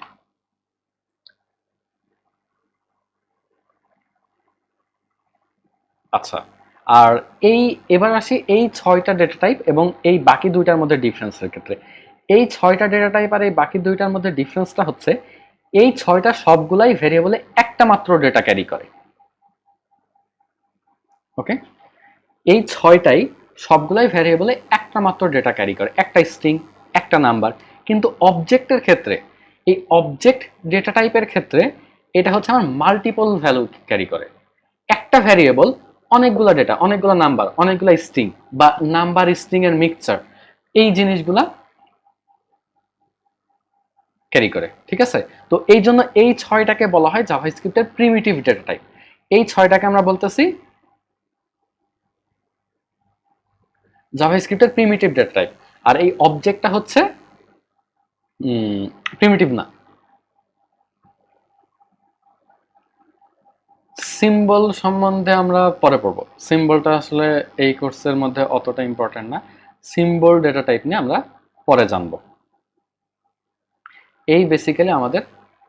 আচ্ছা, আর এই এবার আসি এই 6টা ডেটা টাইপ এবং এই বাকি দুইটার মধ্যে ডিফারেন্সের ক্ষেত্রে। এই 6টা ডেটা টাইপ আর এই বাকি দুইটার মধ্যে ডিফারেন্সটা হচ্ছে এই 6টা সবগুলাই ভেরিয়েবলে একটা মাত্র ডেটা ক্যারি করে। ওকে, এই 6টাই সবগুলাই ভ্যারিয়েবলে একটা মাত্র ডেটা ক্যারি করে, একটা স্ট্রিং, একটা নাম্বার। কিন্তু অবজেক্টের ক্ষেত্রে, এই অবজেক্ট ডেটা টাইপের ক্ষেত্রে এটা হচ্ছে আমার মাল্টিপল ভ্যালু ক্যারি করে। একটা ভ্যারিয়েবল অনেকগুলা ডেটা, অনেকগুলা নাম্বার, অনেকগুলা স্ট্রিং বা নাম্বার স্ট্রিং এর মিক্সচার, এই জিনিসগুলা ক্যারি করে। ঠিক আছে, তো এই জন্য এই ছয়টাকে বলা হয় জাভাস্ক্রিপ্টের প্রিমিটিভ ডেটা টাইপ। এই ছয়টাকে আমরা বলতেছি জাভাস্ক্রিপ্টের প্রিমিটিভ ডেটা টাইপ। আর এই অবজেক্টটা হচ্ছে প্রিমিটিভ না। সিম্বল সম্বন্ধে আমরা পরে পড়বো। সিম্বলটা আসলে এই কোর্সের মধ্যে অতটা ইম্পর্টেন্ট না। সিম্বল ডেটা টাইপ নিয়ে আমরা পরে জানবো। এই বেসিক্যালি আমাদের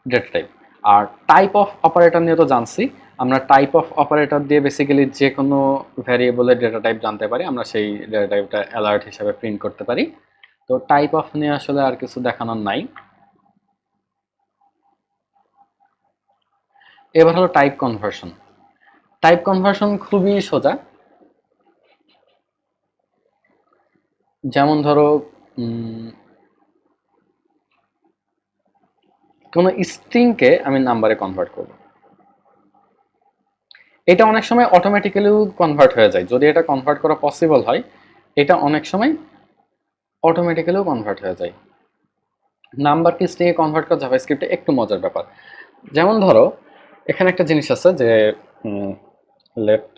ডেটা টাইপ। আর টাইপ অফ অপারেটর নিয়ে তো জানছি আমরা। টাইপ অফ অপারেটর দিয়ে বেসিক্যালি যে কোনো ভ্যারিয়েবলের ডেটা টাইপ জানতে পারি, আমরা সেই ডেটা টাইপটা অ্যালার্ট হিসাবে প্রিন্ট করতে পারি। তো টাইপ অফ নিয়ে আসলে আর কিছু দেখানোর নাই। এবার হলো টাইপ কনভার্সন। টাইপ কনভার্সন খুবই সোজা। যেমন ধরো কোনো স্ট্রিংকে আমি নাম্বারে কনভার্ট করব, এটা অনেক সময় অটোমেটিক্যালিও কনভার্ট হয়ে যায়। যদি এটা কনভার্ট করা পসিবল হয়, এটা অনেক সময় অটোমেটিক্যালিও কনভার্ট হয়ে যায়। নাম্বারকে স্ট্রিংয়ে কনভার্ট করা জাভাস্ক্রিপ্টে একটু মজার ব্যাপার। যেমন ধরো এখানে একটা জিনিস আছে যে লেট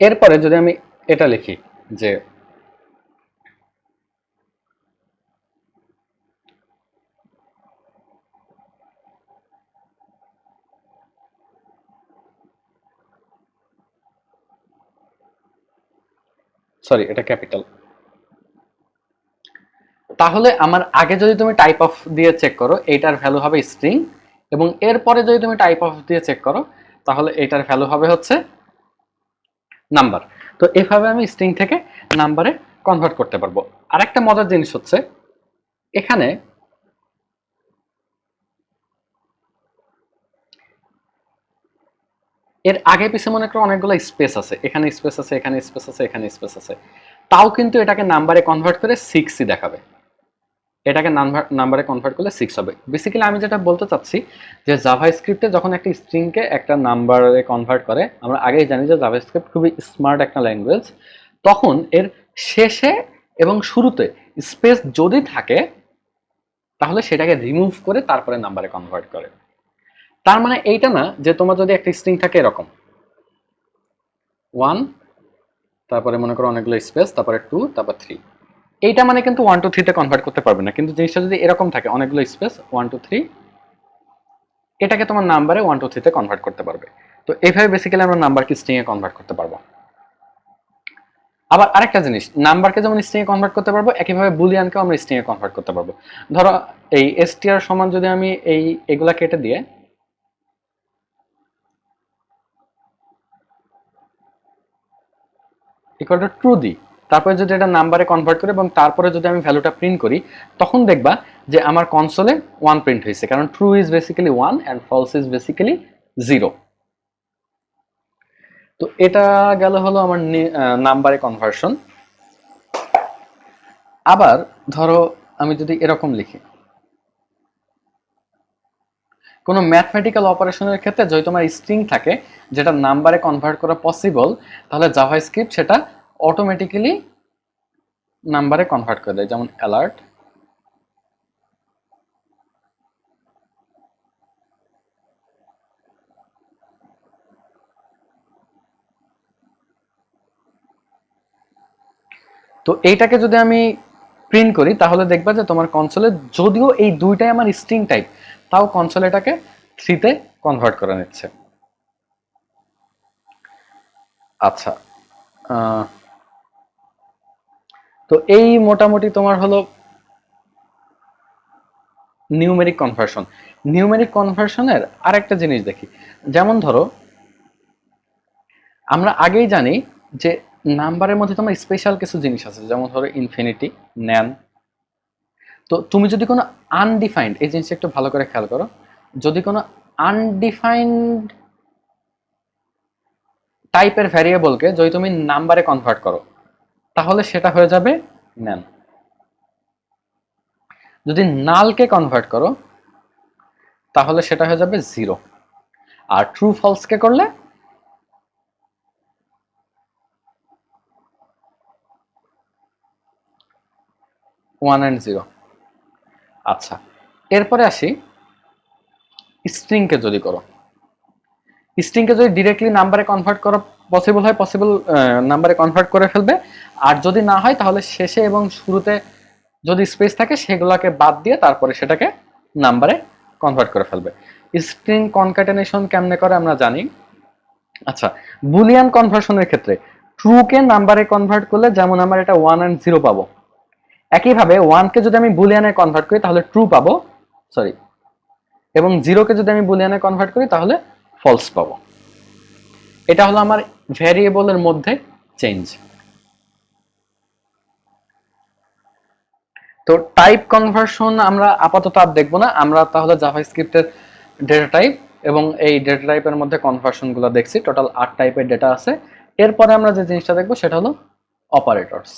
এরপরে যদি আমি এটা লিখি যে সরি এটা ক্যাপিটাল, তাহলে আমার আগে যদি তুমি টাইপ অফ দিয়ে চেক করো এইটার ভ্যালু হবে স্ট্রিং, এবং এরপরে যদি তুমি টাইপ অফ দিয়ে চেক করো তাহলে এইটার ভ্যালু হবে হচ্ছে নাম্বার। তো এভাবে আমি স্ট্রিং থেকে নাম্বারে কনভার্ট করতে পারবো। আরেকটা মজার জিনিস হচ্ছে এখানে এর আগে পিছে মনে করো অনেকগুলো স্পেস আছে, এখানে স্পেস আছে, এখানে স্পেস আছে, এখানে স্পেস আছে, তাও কিন্তু এটাকে নাম্বারে কনভার্ট করে 6ই দেখাবে। এটাকে নাম্বারে কনভার্ট করলে 6 হবে। বেসিক্যালি আমি যেটা বলতে চাচ্ছি যে জাভাস্ক্রিপ্টে যখন একটা স্ট্রিংকে একটা নাম্বারে কনভার্ট করে, আমরা আগেই জানি যে জাভাস্ক্রিপ্ট খুবই স্মার্ট একটা ল্যাঙ্গুয়েজ, তখন এর শেষে এবং শুরুতে স্পেস যদি থাকে তাহলে সেটাকে রিমুভ করে তারপরে নাম্বারে কনভার্ট করে। তার মানে এইটা না যে তোমার যদি একটা স্ট্রিং থাকে এরকম 1, তারপরে মনে করো অনেকগুলো স্পেস, তারপরে 2, তারপর 3, এইটা মানে কিন্তু 1 2 3 তে কনভার্ট করতে পারবে না। কিন্তু জিনিসটা যদি এরকম থাকে অনেকগুলো স্পেস 1 2 3, এটাকে তোমার নাম্বারে 1 2 3 তে কনভার্ট করতে পারবে। তো এইভাবে বেসিক্যালি আমরা নাম্বারকে স্ট্রিং এ কনভার্ট করতে পারবো। আবার আরেকটা জিনিস, নাম্বারকে যেমন স্ট্রিং এ কনভার্ট করতে পারবো, একইভাবে বুলিয়ানকেও আমরা স্ট্রিং এ কনভার্ট করতে পারবো। ধরো এই str সমান যদি আমি এগুলা কেটে দিয়ে ইকুয়াল টু ট্রু দিই, তারপরে যদি এটা নাম্বারে কনভার্ট করি এবং তারপরে যদি আমি ভ্যালুটা প্রিন্ট করি, তখন দেখবা যে আমার কনসোলে 1 প্রিন্ট হয়েছে, কারণ true is basically 1 and false is basically 0। তো এটা গেল হলো আমার নাম্বারে কনভার্সন। আবার ধরো আমি যদি এরকম লিখি কোনো ম্যাথমেটিক্যাল অপারেশনের ক্ষেত্রে যদি তোমার স্ট্রিং থাকে যেটা নাম্বারে কনভার্ট করা পসিবল, তাহলে জাভাস্ক্রিপ্ট সেটা অটোমেটিক্যালি নাম্বারে কনভার্ট করে দেয়। যেমন অ্যালার্ট তো এইটাকে যদি আমি প্রিন্ট করি তাহলে দেখবা যে তোমার কনসোলে যদিও এই দুইটাই আমার স্ট্রিং টাইপ, তাও কনসোল এটাকে 3 তে কনভার্ট করে নিচ্ছে। আচ্ছা, তো এই মোটামুটি তোমার হলো নিউমেরিক কনভার্সন। নিউমেরিক কনভার্সনের আরেকটা জিনিস দেখি। যেমন ধরো আমরা আগেই জানি যে নাম্বারের মধ্যে তোমার স্পেশাল কিছু জিনিস আছে, যেমন ধরো ইনফিনিটি, ন্যান। তো তুমি যদি কোনো আনডিফাইন্ড, এই জিনিসটা একটু ভালো করে খেয়াল করো, যদি কোনো আনডিফাইন্ড টাইপের ভ্যারিয়েবলকে যদি তুমি নাম্বারে কনভার্ট করো তাহলে সেটা হয়ে যাবে নেন। যদি নালকে কনভার্ট করো তাহলে সেটা হয়ে যাবে 0। আর ট্রু ফলসকে করলে 1 and 0। আচ্ছা, এরপরে আসি স্ট্রিংকে যদি করো। স্ট্রিংকে যদি ডিরেক্টলি নাম্বারে কনভার্ট করা পসিবল হয়, নাম্বারে কনভার্ট করে ফেলবে। আর যদি না হয় তাহলে শেষে এবং শুরুতে যদি স্পেস থাকে সেগুলোকে বাদ দিয়ে তারপরে সেটাকে নাম্বারে কনভার্ট করে ফেলবে। স্ট্রিং কনক্যাটেনেশন কেমনে করে আমরা জানি। আচ্ছা, বুলিয়ান কনভার্সনের ক্ষেত্রে ট্রুকে নাম্বারে কনভার্ট করলে যেমন আমরা এটা 1 and 0 পাবো, একইভাবে 1কে যদি আমি বুলিয়ানে কনভার্ট করি তাহলে ট্রু পাবো, সরি, এবং 0কে যদি আমি বুলিয়ানে কনভার্ট করি তাহলে ফলস পাবো। এটা হলো আমার ভ্যারিয়েবলের মধ্যে চেঞ্জ। তো টাইপ কনভার্সন আমরা আপাতত আর দেখবো না, আমরা তাহলে জাভাস্ক্রিপ্টের ডেটা টাইপ এবং এই ডেটা টাইপের মধ্যে কনভার্সন গুলো দেখছি। টোটাল 8 টাইপের ডেটা আছে। এরপরে আমরা যে জিনিসটা দেখবো সেটা হলো অপারেটরস।